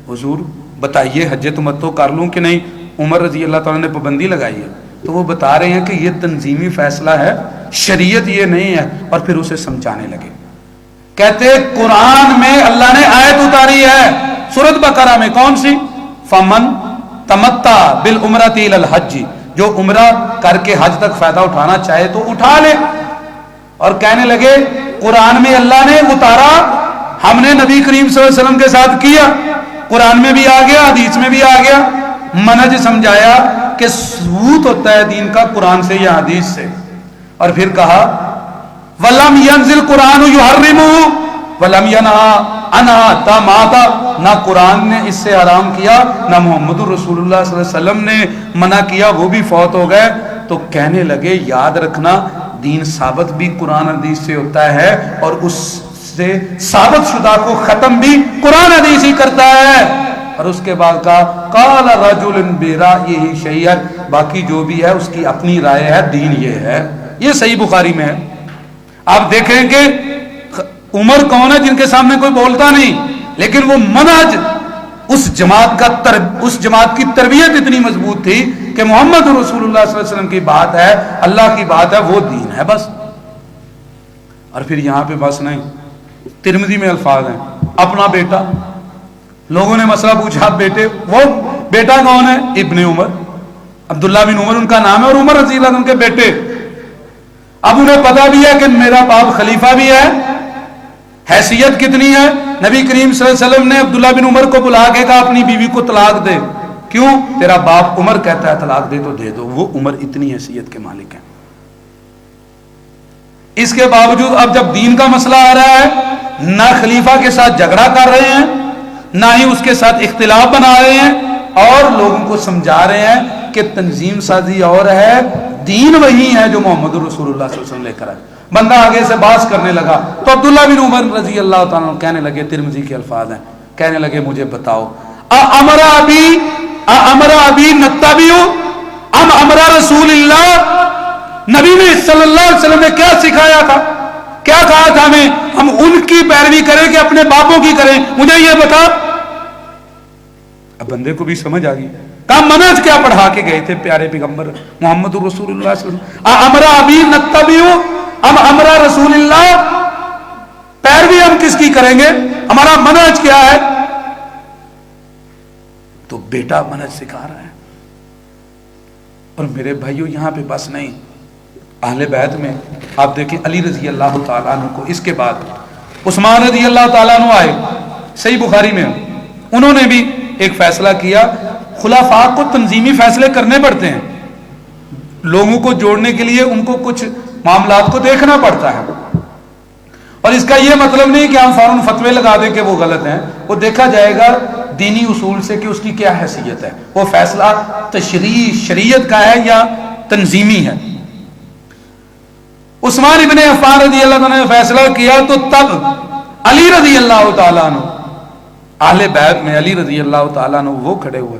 حضور بتائیے حج تمتع کر لوں کہ نہیں؟ عمر رضی اللہ تعالیٰ نے پابندی لگائی ہے، تو وہ بتا رہے ہیں کہ یہ تنظیمی فیصلہ ہے، شریعت یہ نہیں ہے، اور پھر اسے سمجھانے لگے۔ کہتے قرآن میں اللہ نے آیت اتاری ہے سورۃ بقرہ میں، کون سی؟ فمن تمتع بالعمرۃ الی الحج، جو عمرہ کر کے حج تک فائدہ اٹھانا چاہے تو اٹھا لے۔ اور کہنے لگے قرآن میں اللہ نے اتارا، ہم نے نبی کریم صلی اللہ علیہ وسلم کے ساتھ کیا، قرآن میں بھی آ گیا، حدیث میں بھی آ گیا۔ منہج سمجھایا کہ ثبوت ہوتا ہے دین کا قرآن سے یا حدیث سے، اور پھر کہا وَلَمْ يَنزِلْ قُرْآنُ يُحَرِّمُهُ وَلَمْ يَنْهَا عَنْهَا تَمَاتَ، نہ قرآن نے اس سے حرام کیا نہ محمد رسول اللہ صلی اللہ علیہ وسلم نے منع کیا، وہ بھی فوت ہو گئے۔ تو کہنے لگے یاد رکھنا دین ثابت بھی قرآن حدیث سے ہوتا ہے، اور اس سے ثابت شدہ کو ختم بھی قرآن حدیث ہی کرتا ہے۔ اور اس کے بعد کہا قال رجل برأیہ شیئا، باقی جو بھی ہے اس کی اپنی رائے ہے، دین یہ ہے۔ یہ صحیح بخاری میں ہے۔ آپ دیکھیں کہ عمر کون ہے جن کے سامنے کوئی بولتا نہیں، لیکن وہ منہج اس جماعت کی تربیت اتنی مضبوط تھی کہ محمد رسول اللہ صلی اللہ علیہ وسلم کی بات ہے، اللہ کی بات ہے، وہ دین ہے بس۔ اور پھر یہاں پہ بس نہیں، ترمذی میں الفاظ ہیں اپنا بیٹا۔ لوگوں نے مسئلہ پوچھا بیٹے، وہ بیٹا کون ہے؟ ابن عمر، عبداللہ بن عمر ان کا نام ہے، اور عمر رضی اللہ عنہ کے بیٹے۔ اب انہیں پتا بھی ہے کہ میرا باپ خلیفہ بھی ہے، حیثیت کتنی ہے۔ نبی کریم صلی اللہ علیہ وسلم نے عبداللہ بن عمر کو بلا کے کہا اپنی بیوی کو طلاق دے، کیوں؟ تیرا باپ عمر کہتا ہے طلاق دے تو دے دو۔ وہ عمر اتنی حیثیت کے مالک ہیں۔ اس کے باوجود اب جب دین کا مسئلہ آ رہا ہے، نہ خلیفہ کے ساتھ جھگڑا کر رہے ہیں، نہ ہی اس کے ساتھ اختلاف بنا رہے ہیں، اور لوگوں کو سمجھا رہے ہیں کہ تنظیم سازی اور ہے، دین وہی ہے جو محمد رسول اللہ صلی اللہ علیہ وسلم لے کر آئے۔ بندہ آگے سے باز کرنے لگا تو عبداللہ بن عمر رضی اللہ تعالیٰ کہنے لگے، ترمذی کے الفاظ ہیں، کہنے لگے مجھے بتاؤ امر ابی نتبعو ام امر رسول اللہ، نبی نے صلی اللہ علیہ وسلم نے کیا سکھایا تھا، کیا کہا تھا ہم ان کی پیروی کریں کہ اپنے باپوں کی کریں؟ مجھے یہ بتا۔ اب بندے کو بھی سمجھ آ گئی، کہا منہج کیا پڑھا کے گئے تھے پیارے پیغمبر محمد رسول اللہ صلی اللہ علیہ وسلم، امر ابی نتبعو ام امر رسول اللہ، پیروی ہم کس کی کریں گے، ہمارا منہج کیا ہے؟ تو بیٹا منہج سکھا رہا ہے۔ اور میرے بھائیوں یہاں پہ بس نہیں، اہل بیت میں آپ دیکھیں علی رضی اللہ تعالیٰ عنہ کو اس کے بعد عثمان رضی اللہ تعالیٰ عنہ آئے، صحیح بخاری میں، انہوں نے بھی ایک فیصلہ کیا۔ خلفاء کو تنظیمی فیصلے کرنے پڑتے ہیں، لوگوں کو جوڑنے کے لیے ان کو کچھ معاملات کو دیکھنا پڑتا ہے، اور اس کا یہ مطلب نہیں کہ ہم فوراً فتوے لگا دیں کہ وہ غلط ہیں، وہ دیکھا جائے گا دینی اصول سے کہ اس کی کیا حیثیت ہے، وہ فیصلہ شریعت کا ہے یا تنظیمی ہے۔ عثمان ابن عفان رضی اللہ عنہ نے فیصلہ کیا تو تب علی رضی اللہ تعالیٰ عنہ، اہل بیت میں علی رضی اللہ تعالیٰ عنہ وہ کھڑے ہوئے۔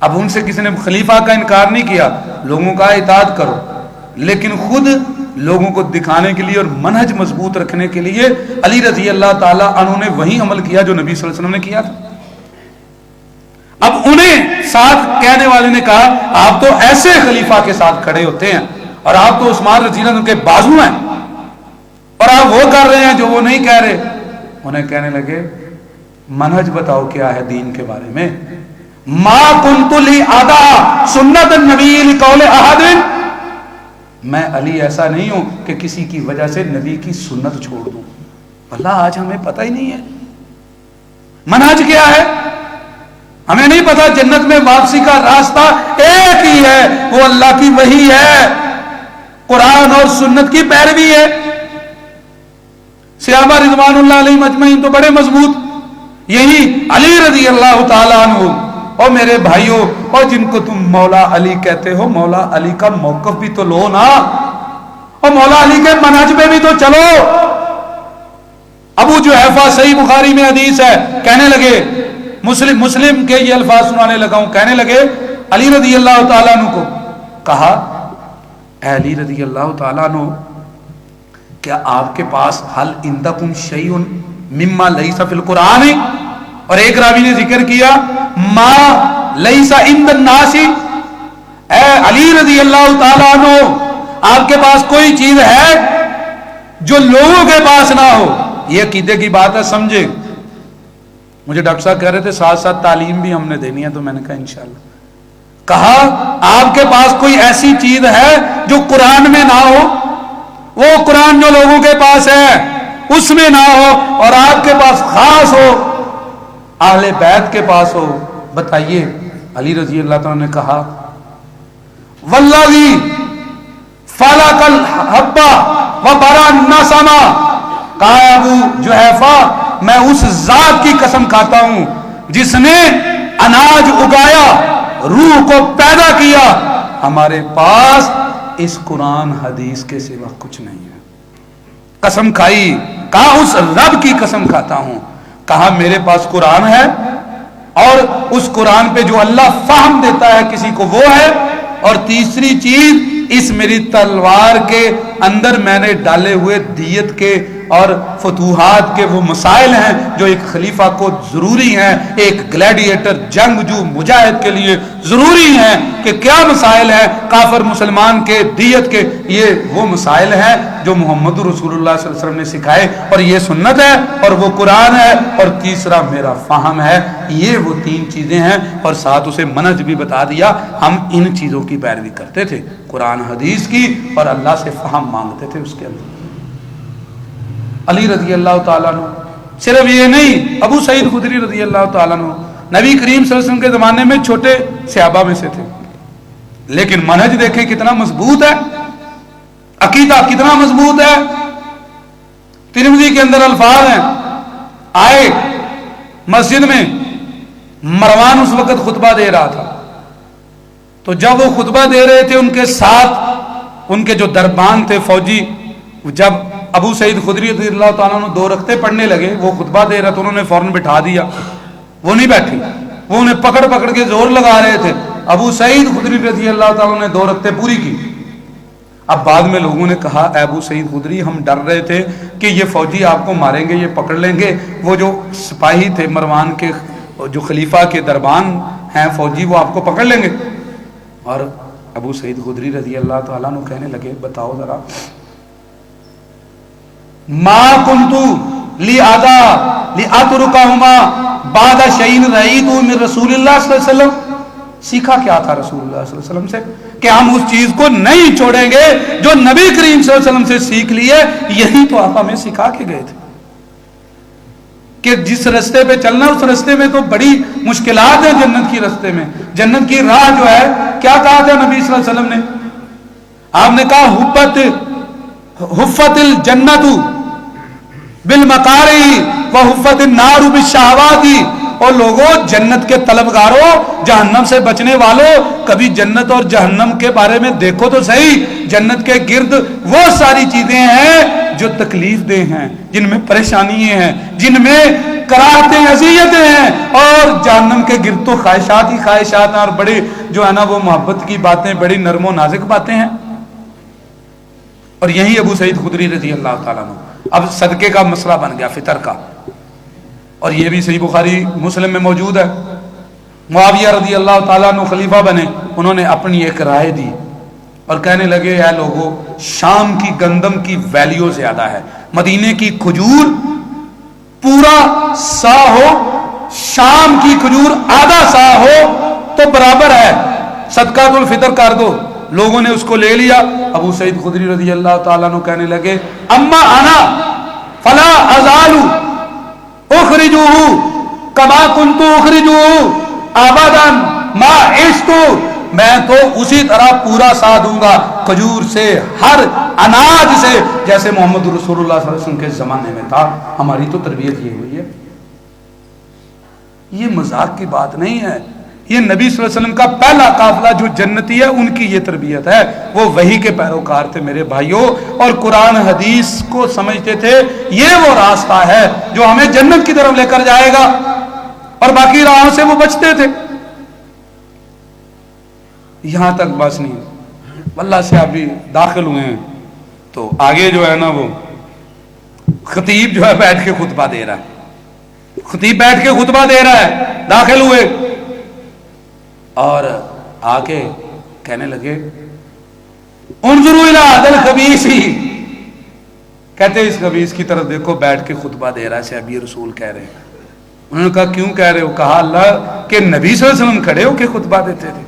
اب ان سے کسی نے خلیفہ کا انکار نہیں کیا، لوگوں کا اطاعت کرو، لیکن خود لوگوں کو دکھانے کے لیے اور منہج مضبوط رکھنے کے لیے علی رضی اللہ تعالیٰ عنہ نے وہی عمل کیا جو نبی صلی اللہ علیہ وسلم نے کیا تھا۔ اب انہیں ساتھ کہنے والے نے کہا آپ تو ایسے خلیفہ کے ساتھ کھڑے ہوتے ہیں اور آپ تو عثمان رضی اللہ عنہ کے بازو ہیں، اور آپ وہ کر رہے ہیں جو وہ نہیں کہہ رہے۔ انہیں کہنے لگے منہج بتاؤ کیا ہے دین کے بارے میں۔ ما کنت لی ادا سنت النبی لقول احد، میں علی ایسا نہیں ہوں کہ کسی کی وجہ سے نبی کی سنت چھوڑ دوں۔ اللہ آج ہمیں پتہ ہی نہیں ہے منہج کیا ہے۔ ہمیں نہیں پتا جنت میں واپسی کا راستہ ایک ہی ہے، وہ اللہ کی وحی ہے، قرآن اور سنت کی پیروی ہے۔ صحابہ رضوان اللہ علیہ مجمعین تو بڑے مضبوط، یہی علی رضی اللہ تعالیٰ عنہ، اور میرے بھائیوں، اور جن کو تم مولا علی کہتے ہو، مولا علی کا موقف بھی تو لو نا، اور مولا علی کے منہج پہ بھی تو چلو۔ ابو جحیفہ صحیح بخاری میں حدیث ہے، کہنے لگے، مسلم کے یہ الفاظ سنانے لگا ہوں، کہنے لگے علی رضی اللہ تعالیٰ عنہ کو، کہا اے علی رضی اللہ تعالیٰ عنہ، کیا آپ کے پاس حل عندکم شیء مما لیس فی القرآن؟ اور ایک راوی نے ذکر کیا ما لیس عند الناس، اے علی رضی اللہ تعالیٰ عنہ، آپ کے پاس کوئی چیز ہے جو لوگوں کے پاس نہ ہو؟ یہ عقیدے کی بات ہے، سمجھے۔ مجھے ڈاکٹر صاحب کہہ رہے تھے ساتھ ساتھ تعلیم بھی ہم نے دینی ہے، تو میں نے کہا انشاءاللہ۔ کہا آپ کے پاس کوئی ایسی چیز ہے جو قرآن میں نہ ہو؟ وہ قرآن جو لوگوں کے پاس ہے اس میں نہ ہو، اور آپ کے پاس خاص ہو، اہل بیت کے پاس ہو، بتائیے۔ علی رضی اللہ تعالیٰ نے کہا والذی فلق الحب وبرا النسمہ، کہا ابو جحیفہ میں اس ذات کی قسم کھاتا ہوں جس نے اناج اگایا، روح کو پیدا کیا، ہمارے پاس اس قرآن حدیث کے سوا کچھ نہیں ہے۔ قسم کھائی، کہا اس رب کی قسم کھاتا ہوں، کہا میرے پاس قرآن ہے، اور اس قرآن پہ جو اللہ فہم دیتا ہے کسی کو وہ ہے، اور تیسری چیز اس میری تلوار کے اندر میں نے ڈالے ہوئے دیت کے اور فتوحات کے وہ مسائل ہیں جو ایک خلیفہ کو ضروری ہیں، ایک گلیڈیٹر جنگجو مجاہد کے لیے ضروری ہیں کہ کیا مسائل ہیں کافر مسلمان کے، دیت کے، یہ وہ مسائل ہیں جو محمد رسول اللہ صلی اللہ علیہ وسلم نے سکھائے، اور یہ سنت ہے، اور وہ قرآن ہے، اور تیسرا میرا فہم ہے۔ یہ وہ تین چیزیں ہیں، اور ساتھ اسے منہج بھی بتا دیا۔ ہم ان چیزوں کی پیروی کرتے تھے، قرآن حدیث کی، اور اللہ سے فہم مانگتے تھے اس کے اندر۔ علی رضی اللہ تعالیٰ عنہ صرف یہ نہیں، ابو سعید خدری رضی اللہ تعالیٰ عنہ نبی کریم صلی اللہ علیہ وسلم کے زمانے میں چھوٹے صحابہ میں سے تھے، لیکن منہج دیکھیں کتنا مضبوط ہے، عقیدہ کتنا مضبوط ہے۔ ترمذی کے اندر الفاظ ہیں، آئے مسجد میں، مروان اس وقت خطبہ دے رہا تھا، تو جب وہ خطبہ دے رہے تھے ان کے ساتھ ان کے جو دربان تھے فوجی، جب ابو سعید خدری رضی اللہ تعالیٰ عنہ 2 رکعتیں پڑھنے لگے، وہ خطبہ دے رہا تو انہوں نے فوراً بٹھا دیا، وہ نہیں بیٹھے، وہ انہیں پکڑ کے زور لگا رہے تھے۔ ابو سعید خدری رضی اللہ تعالیٰ عنہ نے 2 رکعتیں پوری کی۔ اب بعد میں لوگوں نے کہا اے ابو سعید خدری، ہم ڈر رہے تھے کہ یہ فوجی آپ کو ماریں گے، یہ پکڑ لیں گے، وہ جو سپاہی تھے مروان کے، جو خلیفہ کے دربان ہیں فوجی، وہ آپ کو پکڑ لیں گے۔ اور ابو سعید خدری رضی اللہ تعالیٰ عنہ کہنے لگے بتاؤ ذرا، ما کنتو لأترکہما بعد شیء رأیتہ من رسول اللہ صلی اللہ علیہ وسلم، سیکھا کیا تھا رسول اللہ صلی اللہ علیہ وسلم سے کہ ہم اس چیز کو نہیں چھوڑیں گے جو نبی کریم صلی اللہ علیہ وسلم سے سیکھ لیے، یہی تو آپ ہمیں سکھا کے گئے تھے کہ جس رستے پہ چلنا اس رستے میں تو بڑی مشکلات ہیں، جنت کی رستے میں، جنت کی راہ جو ہے، کیا کہا تھا نبی صلی اللہ علیہ وسلم نے؟ آپ نے کہا حفت الجنت بالمکارہ وحفت النار بالشہوات، اور لوگوں جنت کے طلبگاروں، جہنم سے بچنے والوں، کبھی جنت اور جہنم کے بارے میں دیکھو تو صحیح، جنت کے گرد وہ ساری چیزیں ہیں جو تکلیف دہ ہیں، جن میں پریشانیاں ہیں، جن میں کراہتیں اذیتیں ہیں، اور جہنم کے گرد تو خواہشات ہی خواہشات ہیں، اور بڑے جو ہے نا وہ محبت کی باتیں، بڑی نرم و نازک باتیں ہیں۔ اور یہی ابو سعید خدری رضی اللہ تعالیٰ عنہ، اب صدقے کا مسئلہ بن گیا، فطر کا، اور یہ بھی صحیح بخاری مسلم میں موجود ہے۔ معاویہ رضی اللہ تعالیٰ عنہ خلیفہ بنے، انہوں نے اپنی ایک رائے دی اور کہنے لگے اے لوگوں، شام کی گندم کی ویلیو زیادہ ہے، مدینے کی کھجور پورا سا ہو، شام کی کھجور آدھا سا ہو تو برابر ہے، صدقۃ الفطر کر دو۔ لوگوں نے اس کو لے لیا۔ ابو سعید خدری رضی اللہ تعالیٰ عنہ کہنے لگے اما انا فلا ازال اخرجوہ کما کنت اخرجوہ، ابدن ما عشتو، میں تو اسی طرح پورا ساتھ دوں گا کھجور سے، ہر اناج سے، جیسے محمد رسول اللہ صلی اللہ علیہ وسلم کے زمانے میں تھا۔ ہماری تو تربیت یہ ہوئی ہے۔ یہ مذاق کی بات نہیں ہے، یہ نبی صلی اللہ علیہ وسلم کا پہلا قافلہ جو جنتی ہے ان کی یہ تربیت ہے۔ وہ وحی کے پیروکار تھے میرے بھائیوں، اور قرآن حدیث کو سمجھتے تھے یہ وہ راستہ ہے جو ہمیں جنت کی طرف لے کر جائے گا، اور باقی راہوں سے وہ بچتے تھے۔ یہاں تک بس نہیں، واللہ سے ابھی داخل ہوئے ہیں تو آگے جو ہے نا وہ خطیب جو ہے بیٹھ کے خطبہ دے رہا ہے، خطیب بیٹھ کے خطبہ دے رہا ہے، داخل ہوئے اور آ کے کہنے لگے انظروا الی ھذا الخبیث، کہتے اس خبیث کی طرف دیکھو، بیٹھ کے خطبہ دے رہا ہے، صحابی رسول کہہ رہے ہیں۔ انہوں نے کہا کیوں کہہ رہے ہو؟ کہا اللہ کے نبی صلی اللہ علیہ وسلم کھڑے ہو کے خطبہ دیتے تھے،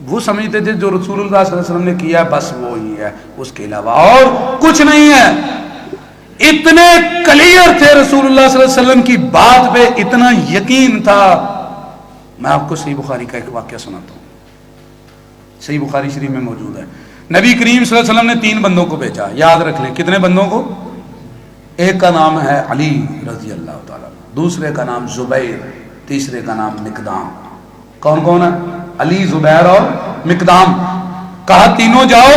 وہ سمجھتے تھے جو رسول اللہ صلی اللہ علیہ وسلم نے کیا ہے بس وہی ہے، اس کے علاوہ اور کچھ نہیں ہے۔ اتنے کلیئر تھے رسول اللہ صلی اللہ علیہ وسلم کی بات پہ، اتنا یقین تھا۔ میں آپ کو صحیح بخاری کا ایک واقعہ سناتا ہوں، صحیح بخاری شریف میں موجود ہے۔ نبی کریم صلی اللہ علیہ وسلم نے 3 بندوں کو بھیجا، یاد رکھ لیں کتنے بندوں کو؟ ایک کا نام ہے علی رضی اللہ تعالیٰ، دوسرے کا نام زبیر، تیسرے کا نام مقدام۔ کون کون ہے؟ علی، زبیر اور مقدام۔ کہا تینوں جاؤ،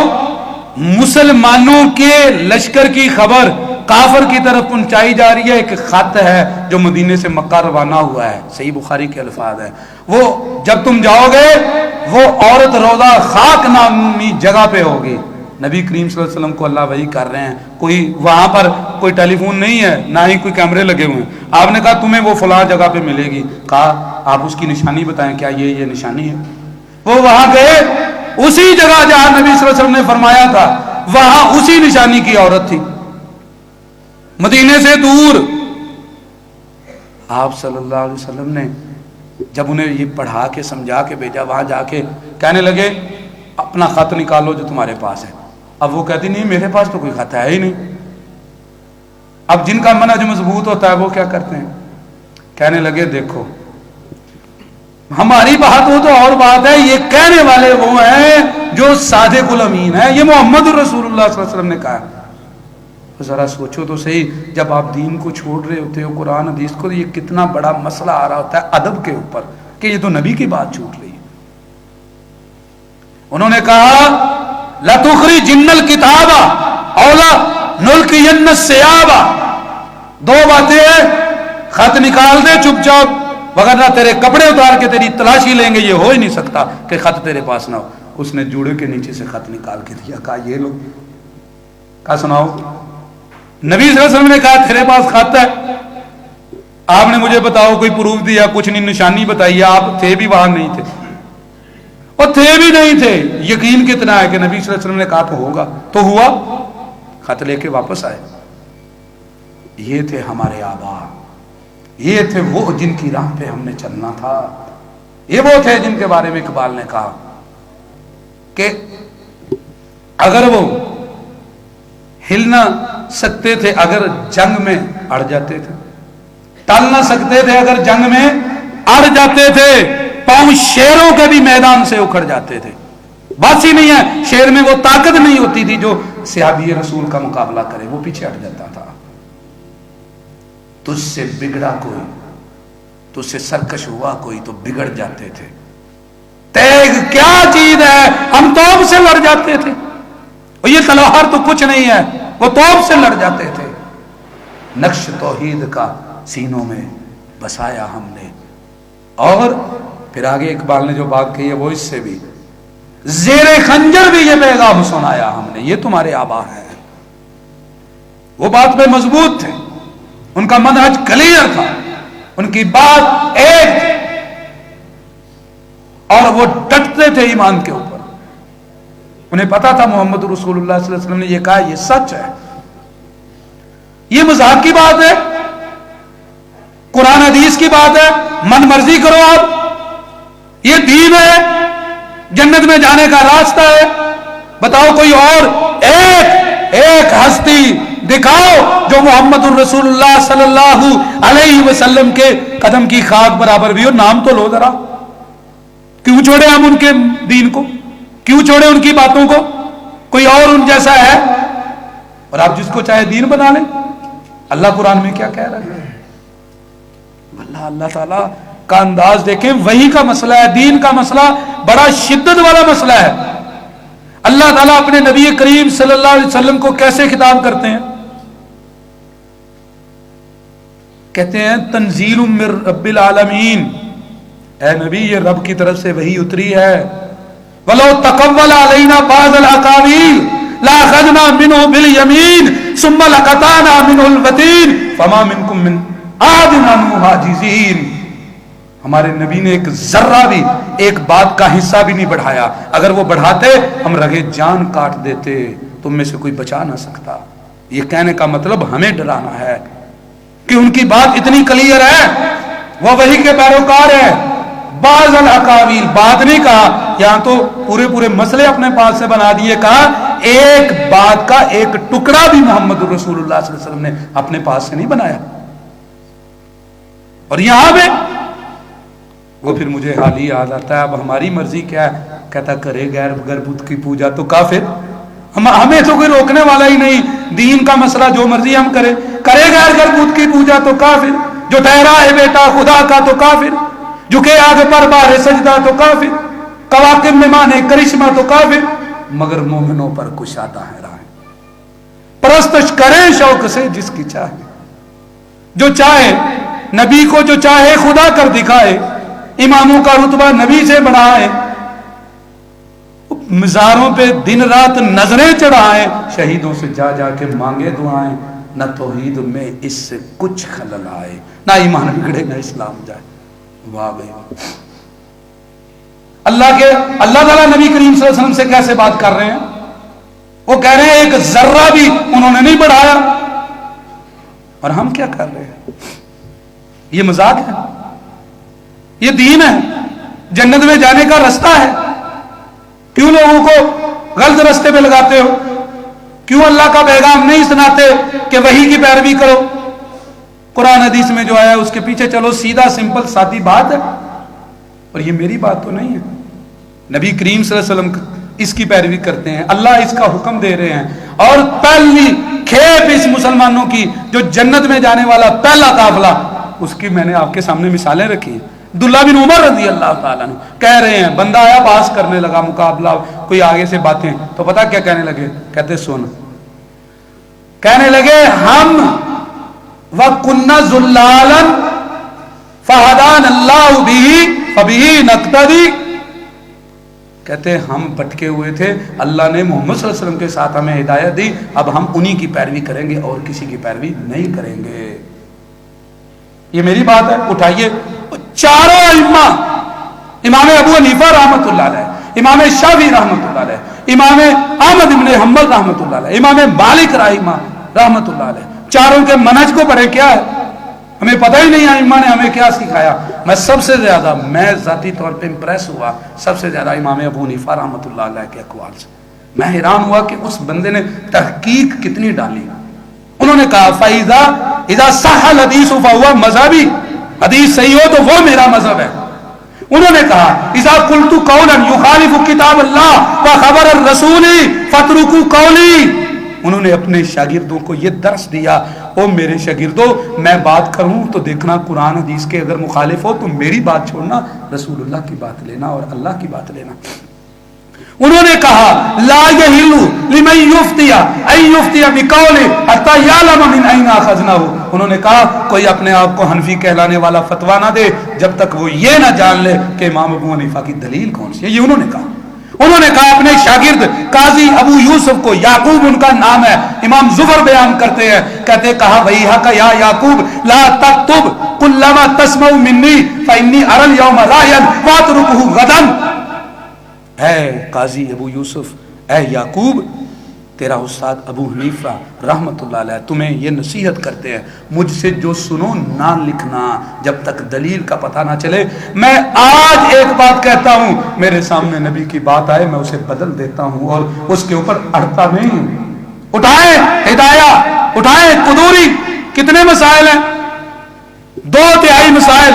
مسلمانوں کے لشکر کی خبر کافر کی طرف پہنچائی جا رہی ہے، ایک خط ہے جو مدینے سے مکہ روانہ ہوا ہے، صحیح بخاری کے الفاظ ہیں، وہ جب تم جاؤ گے وہ عورت روضہ خاک نامی جگہ پہ ہوگی۔ نبی کریم صلی اللہ علیہ وسلم کو اللہ وحی کر رہے ہیں، کوئی وہاں پر کوئی ٹیلی فون نہیں ہے، نہ ہی کوئی کیمرے لگے ہوئے ہیں۔ آپ نے کہا تمہیں وہ فلاں جگہ پہ ملے گی، کہا آپ اس کی نشانی بتائیں، کیا یہ نشانی ہے؟ وہ وہاں گئے، اسی جگہ جہاں نبی صلی اللہ علیہ وسلم نے فرمایا تھا وہاں اسی نشانی کی عورت تھی، مدینے سے دور۔ آپ صلی اللہ علیہ وسلم نے جب انہیں یہ پڑھا کے سمجھا کے بھیجا، وہاں جا کے کہنے لگے اپنا خط نکالو جو تمہارے پاس ہے۔ اب وہ کہتی نہیں میرے پاس تو کوئی خط ہے ہی نہیں۔ اب جن کا منہج مضبوط ہوتا ہے وہ کیا کرتے ہیں، کہنے لگے دیکھو ہماری بات ہو تو اور بات ہے، یہ کہنے والے وہ ہیں جو صادق الامین ہیں، یہ محمد رسول اللہ صلی اللہ علیہ وسلم نے کہا۔ ذرا سوچو تو صحیح، جب آپ دین کو چھوڑ رہے ہوتے ہو قرآن حدیث کو، یہ کتنا بڑا مسئلہ آ رہا ہوتا ہے ادب کے اوپر کہ یہ تو نبی کی بات چھوٹ رہی ہے۔ انہوں نے کہا لَتُخْرِجِنَّ الْكِتَابَ أَوْ لَنُلْقِيَنَّ الثِّيَابَ، 2 باتیں ہیں، خط نکال دے چپ چاپ، وگرنہ تیرے کپڑے اتار کے تیری تلاشی لیں گے، یہ ہو ہی نہیں سکتا کہ خط تیرے پاس نہ ہو۔ اس نے جوڑے کے نیچے سے خط نکال کے دیا، کہا یہ لو، کہا سناؤ۔ نبی صلی اللہ علیہ وسلم نے کہا تیرے پاس خط ہے، آپ نے مجھے بتاؤ کوئی پروف دیا، کچھ نہیں، نشانی بتائیے، آپ تھے بھی وہاں نہیں تھے، اور تھے بھی نہیں تھے، یقین کتنا ہے کہ نبی صلی اللہ علیہ وسلم نے کہا تو ہوگا، تو ہوا، خط لے کے واپس آئے۔ یہ تھے ہمارے آبا، یہ تھے وہ جن کی راہ پہ ہم نے چلنا تھا، یہ وہ تھے جن کے بارے میں اقبال نے کہا کہ اگر وہ ہل نہ سکتے تھے اگر جنگ میں اڑ جاتے تھے، ٹل نہ سکتے تھے اگر جنگ میں اڑ جاتے تھے، پاؤں شیروں کے بھی میدان سے اکھڑ جاتے تھے۔ بات ہی نہیں ہے، شیر میں وہ طاقت نہیں ہوتی تھی جو صحابی رسول کا مقابلہ کرے، وہ پیچھے ہٹ جاتا تھا۔ تجھ سے بگڑا کوئی، تجھ سے سرکش ہوا کوئی تو بگڑ جاتے تھے۔ تیغ کیا چیز ہے، ہم توپ سے لڑ جاتے تھے، اور یہ تلوار تو کچھ نہیں ہے، وہ توپ سے لڑ جاتے تھے۔ نقش توحید کا سینوں میں بسایا ہم نے، اور پھر آگے اقبال نے جو بات کہی ہے وہ اس سے بھی زیر خنجر بھی یہ پیغام سنایا ہم نے۔ یہ تمہارے آبا ہیں، وہ بات پہ مضبوط تھے، ان کا منہج کلیئر تھا، ان کی بات ایک تھی، اور وہ ڈٹتے تھے ایمان کے اوپر۔ انہیں پتا تھا محمد رسول اللہ صلی اللہ علیہ وسلم نے یہ کہا، یہ سچ ہے، یہ مذاق کی بات ہے، قرآن حدیث کی بات ہے، من مرضی کرو آپ، یہ دین ہے، جنت میں جانے کا راستہ ہے۔ بتاؤ کوئی اور ایک ہستی دکھاؤ جو محمد الرسول اللہ صلی اللہ علیہ وسلم کے قدم کی خاک برابر بھی ہو، نام تو لو ذرا. کیوں چھوڑے ہم ان کے دین کو؟ کیوں چھوڑے ان کی باتوں کو؟ کوئی اور ان جیسا ہے؟ اور آپ جس کو چاہے دین بنا لیں. اللہ قرآن میں کیا کہہ رہا ہے؟ اللہ تعالیٰ کا انداز دیکھیں. وحی کا مسئلہ ہے، دین کا مسئلہ بڑا شدت والا مسئلہ ہے. اللہ تعالیٰ اپنے نبی کریم صلی اللہ علیہ وسلم کو کیسے خطاب کرتے ہیں؟ کہتے ہیں تنزیل من رب العالمین، اے نبی یہ رب کی طرف سے وحی اتری ہے. وَلَوْ تَقَوَّلَ عَلَيْنَا بَعْضَ الْأَقَاوِيلِ لَأَخَذْنَا مِنْهُ بِالْيَمِينِ ثُمَّ لَقَطَعْنَا مِنْهُ الْوَتِينَ فَمَا مِنْكُمْ مِنْ أَحَدٍ عَنْهُ حَاجِزِينَ. ہمارے نبی نے ایک ذرہ بھی، ایک بات کا حصہ بھی نہیں بڑھایا. اگر وہ بڑھاتے ہم رگے جان کاٹ دیتے، تم میں سے کوئی بچا نہ سکتا. یہ کہنے کا مطلب ہمیں ڈرانا ہے کہ ان کی بات اتنی کلیئر ہے، وہ وحی کے پیروکار ہے. بعض الاقاویل، بات نہیں کہا یہاں تو پورے مسئلے اپنے پاس سے بنا دیے. کہا ایک بات کا ایک ٹکڑا بھی محمد رسول اللہ صلی اللہ علیہ وسلم نے اپنے پاس سے نہیں بنایا. اور یہاں پہ وہ پھر مجھے حال ہی یاد آتا ہے، اب ہماری مرضی کیا ہے؟ کہتا کرے غیر بت کی پوجا تو کافر. ہمیں تو کوئی روکنے والا ہی نہیں. دین کا مسئلہ جو مرضی ہم کرے غیر بت کی پوجا تو کافر. جو ٹھہرا ہے بیٹا خدا کا تو کافر. جھکے آگے پر بارے سجدہ تو کافر. کواکب میں مانے کرشمہ تو کافر. مگر مومنوں پر کشادہ ہے راہ. پرستش کرے شوق سے جس کی چاہے. جو چاہے نبی کو، جو چاہے خدا کر دکھائے. اماموں کا رتبہ نبی سے بڑھائے. مزاروں پہ دن رات نظریں چڑھائے. شہیدوں سے جا جا کے مانگے دعائیں. نہ توحید میں اس سے کچھ خلل آئے، نہ ایمان بگڑے نہ اسلام جائے. واہ بھائی اللہ تعالیٰ نبی کریم صلی اللہ علیہ وسلم سے کیسے بات کر رہے ہیں؟ وہ کہہ رہے ہیں ایک ذرہ بھی انہوں نے نہیں بڑھایا. اور ہم کیا کر رہے ہیں؟ یہ مذاق ہے؟ یہ دین ہے؟ جنت میں جانے کا رستہ ہے؟ کیوں لوگوں کو غلط رستے پہ لگاتے ہو؟ کیوں اللہ کا پیغام نہیں سناتے کہ وحی کی پیروی کرو؟ قرآن حدیث میں جو آیا ہے اس کے پیچھے چلو. سیدھا سمپل سادی بات ہے. اور یہ میری بات تو نہیں ہے. نبی کریم صلی اللہ علیہ وسلم اس کی پیروی کرتے ہیں. اللہ اس کا حکم دے رہے ہیں. اور پہلی کھیپ اس مسلمانوں کی جو جنت میں جانے والا پہلا قافلہ، اس کی میں نے آپ کے سامنے مثالیں رکھی ہیں. عبداللہ بن عمر رضی اللہ تعالیٰ عنہ کہہ رہے ہیں، بندہ آیا پاس کرنے لگا مقابلہ، کوئی آگے سے باتیں، تو پتہ کیا کہنے لگے؟ کہتے سن، کہنے لگے ہم وَكُنَّ ذُلَّالًا فَهَدَانَ اللَّهُ بِهِ فَبِهِ نَقْتَدِي. کہتے ہم بھٹکے ہوئے تھے، اللہ نے محمد صلی اللہ علیہ وسلم کے ساتھ ہمیں ہدایت دی، اب ہم انہی کی پیروی کریں گے اور کسی کی پیروی نہیں کریں گے. یہ میری بات ہے. اٹھائیے چاروں ائمہ، امام ابو حنیفہ رحمۃ اللہ علیہ، امام شافعی رحمۃ اللہ علیہ، امام احمد بن حنبل رحمۃ اللہ علیہ، امام مالک رحمۃ اللہ علیہ، چاروں کے منہج کو پڑھے. کیا ہے؟ ہمیں پتہ ہی نہیں ائمہ نے ہمیں کیا سکھایا. میں سب سے زیادہ، میں ذاتی طور پہ امپریس ہوا سب سے زیادہ امام ابو حنیفہ رحمۃ اللہ علیہ کے اقوال سے. میں حیران ہوا کہ اس بندے نے تحقیق کتنی ڈالی. انہوں نے کہا فَإِذَا اِذَا صَحَّ الْحَدِيثُ فَهُوَ مَذْهَبِي، حدیث صحیح ہو تو وہ میرا مذہب ہے. انہوں نے کہا اذا قلت قولا يخالف کتاب اللہ وخبر الرسول فاتركوا قولی. انہوں نے اپنے شاگردوں کو یہ درس دیا، او میرے شاگردوں میں بات کروں تو دیکھنا قرآن حدیث کے اگر مخالف ہو تو میری بات چھوڑنا، رسول اللہ کی بات لینا اور اللہ کی بات لینا. انہوں نے کہا لا یحل لمن یفتی ان یفتی بقول حتی یعلم من این اخذناه. انہوں نے کہا کوئی اپنے آپ کو حنفی کہلانے والا فتویٰ نہ دے جب تک وہ یہ نہ جان لے کہ امام ابو حنیفہ کی دلیل کون سی ہے. یہ انہوں نے کہا. انہوں نے کہا اپنے شاگرد قاضی ابو یوسف کو، یعقوب ان کا نام ہے، امام زفر بیان کرتے ہیں، کہتے کہا ویحک یا یعقوب لا تکتب کل ما تسمع منی فانی اری اليوم رایا واترکہ غدا. اے قاضی ابو یوسف، اے یعقوب، تیرا استاد ابو حنیفہ رحمت اللہ علیہ تمہیں یہ نصیحت کرتے ہیں مجھ سے جو سنو نہ لکھنا جب تک دلیل کا پتہ نہ چلے. میں آج ایک بات کہتا ہوں، میرے سامنے نبی کی بات آئے میں اسے بدل دیتا ہوں اور اس کے اوپر اڑتا نہیں ہوں. اٹھائیں ہدایہ، اٹھائیں قدوری. کتنے مسائل ہیں 2/3 مسائل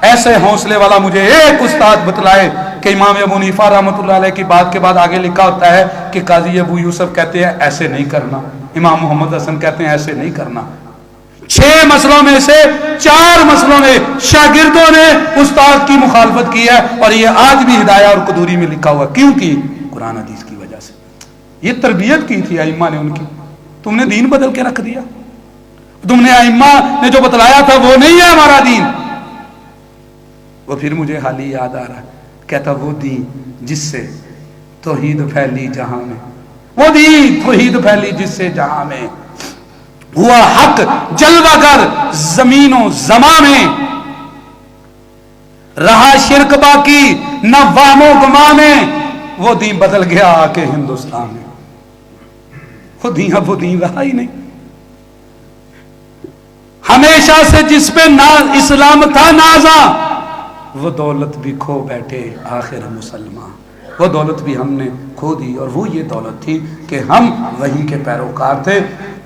ایسے حوصلے والا مجھے ایک استاد بتلائے کہ امام ابو حنیفہ رحمۃ اللہ علیہ کی بات کے بعد آگے لکھا ہوتا ہے کہ قاضی ابو یوسف کہتے ہیں ایسے نہیں کرنا، امام محمد حسن کہتے ہیں ایسے نہیں کرنا۔ 6 مسئلوں میں سے 4 مسئلوں میں شاگردوں نے استاد کی مخالفت کی ہے، اور یہ آج بھی ہدایہ اور قدوری میں لکھا ہوا۔ کیوں کی؟ قرآن حدیث کی وجہ سے۔ یہ تربیت کی تھی ائمہ نے ان کی، تم نے دین بدل کے رکھ دیا، تم نے ائمہ نے جو بتلایا تھا وہ نہیں ہے ہمارا دین۔ وہ پھر مجھے حال ہی یاد آ رہا ہے، کہتا وہ دین جس سے توحید پھیلی جہاں میں، وہ دین توحید پھیلی جس سے جہاں میں، ہوا حق جلوہ گر زمین و زماں میں، رہا شرک باقی نہ وہم و گمان میں، وہ دین بدل گیا آ کے ہندوستان میں۔ وہ دین رہا ہی نہیں۔ ہمیشہ سے جس پہ اسلام تھا نازاں، وہ دولت بھی کھو بیٹھے آخر مسلمان۔ وہ دولت بھی ہم نے کھو دی، اور وہ یہ دولت تھی کہ ہم وہی کے پیروکار تھے۔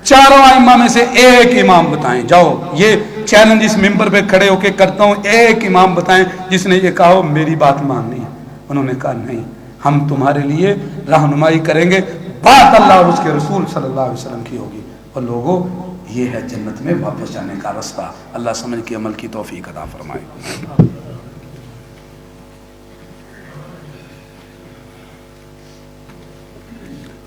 4 ائمہ میں سے ایک امام بتائیں، جاؤ یہ چیلنج اس ممبر پہ کھڑے ہو کے کرتا ہوں، ایک امام بتائیں جس نے یہ کہا ہو میری بات ماننی ہے۔ انہوں نے کہا نہیں، ہم تمہارے لیے رہنمائی کریں گے، بات اللہ اور اس کے رسول صلی اللہ علیہ وسلم کی ہوگی، اور لوگوں یہ ہے جنت میں واپس جانے کا راستہ۔ اللہ سمجھ کے عمل کی توفیق عطا فرمائے۔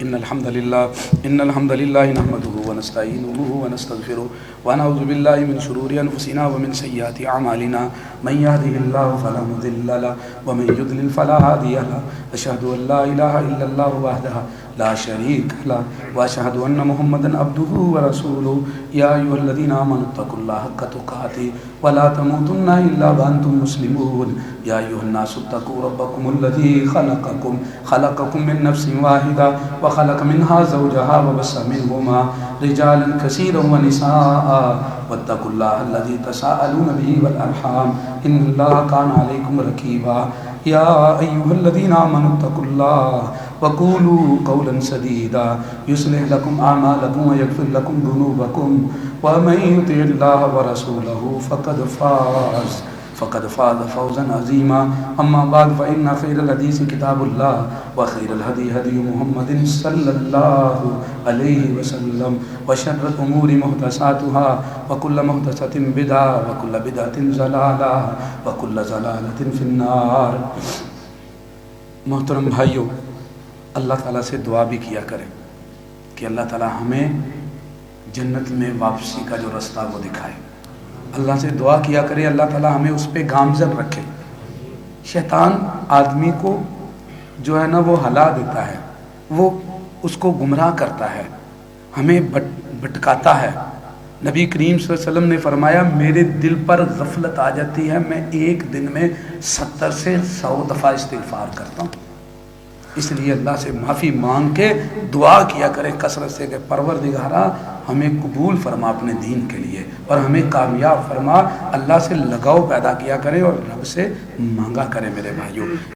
ان الحمد للہ نحمده ونستعینه ونستغفره ونعوذ باللہ من شرور انفسنا ومن سیئات اعمالنا من يهده الله فلا مضل له ومن يضلل فلا هادي له اشهد ان لا اله الا الله وحده لا شريك له واشهد ان محمدا عبده ورسوله يا ايها الذين امنوا اتقوا الله حق تقاته ولا تموتن الا وانتم مسلمون يا ايها الناس اتقوا ربكم الذي خلقكم من نفس واحده وخلق منها زوجها وبث منهما رجالا كثيرا ونساء واتقوا الله الذي تساءلون به والارحام ان الله كان عليكم رقيبا يا ايها الذين امنوا اتقوا الله وقولوا قولا سديدا يصلح لكم اعمالكم ويغفر لكم ذنوبكم ومن يطع الله ورسوله فقد فاز فوزا عظيما اما بعد فان خير الحديث كتاب الله وخير الهدي هدي محمد صلى الله عليه وسلم وشر الامور محدثاتها وكل محدثة بدعة وكل بدعة ضلالة وكل ضلالة في النار۔ محترم بھائیو، اللہ تعالیٰ سے دعا بھی کیا کریں کہ اللہ تعالیٰ ہمیں جنت میں واپسی کا جو راستہ وہ دکھائے۔ اللہ سے دعا کیا کرے اللہ تعالیٰ ہمیں اس پہ گامزن رکھے۔ شیطان آدمی کو جو ہے نا وہ ہلا دیتا ہے، وہ اس کو گمراہ کرتا ہے، ہمیں بھٹکاتا ہے۔ نبی کریم صلی اللہ علیہ وسلم نے فرمایا میرے دل پر غفلت آ جاتی ہے، میں ایک دن میں 70 سے 100 دفعہ استغفار کرتا ہوں۔ اس لیے اللہ سے معافی مانگ کے دعا کیا کریں کثرت سے کہ پروردگارا ہمیں قبول فرما اپنے دین کے لیے، اور ہمیں کامیاب فرما۔ اللہ سے لگاؤ پیدا کیا کریں اور رب سے مانگا کریں میرے بھائیوں۔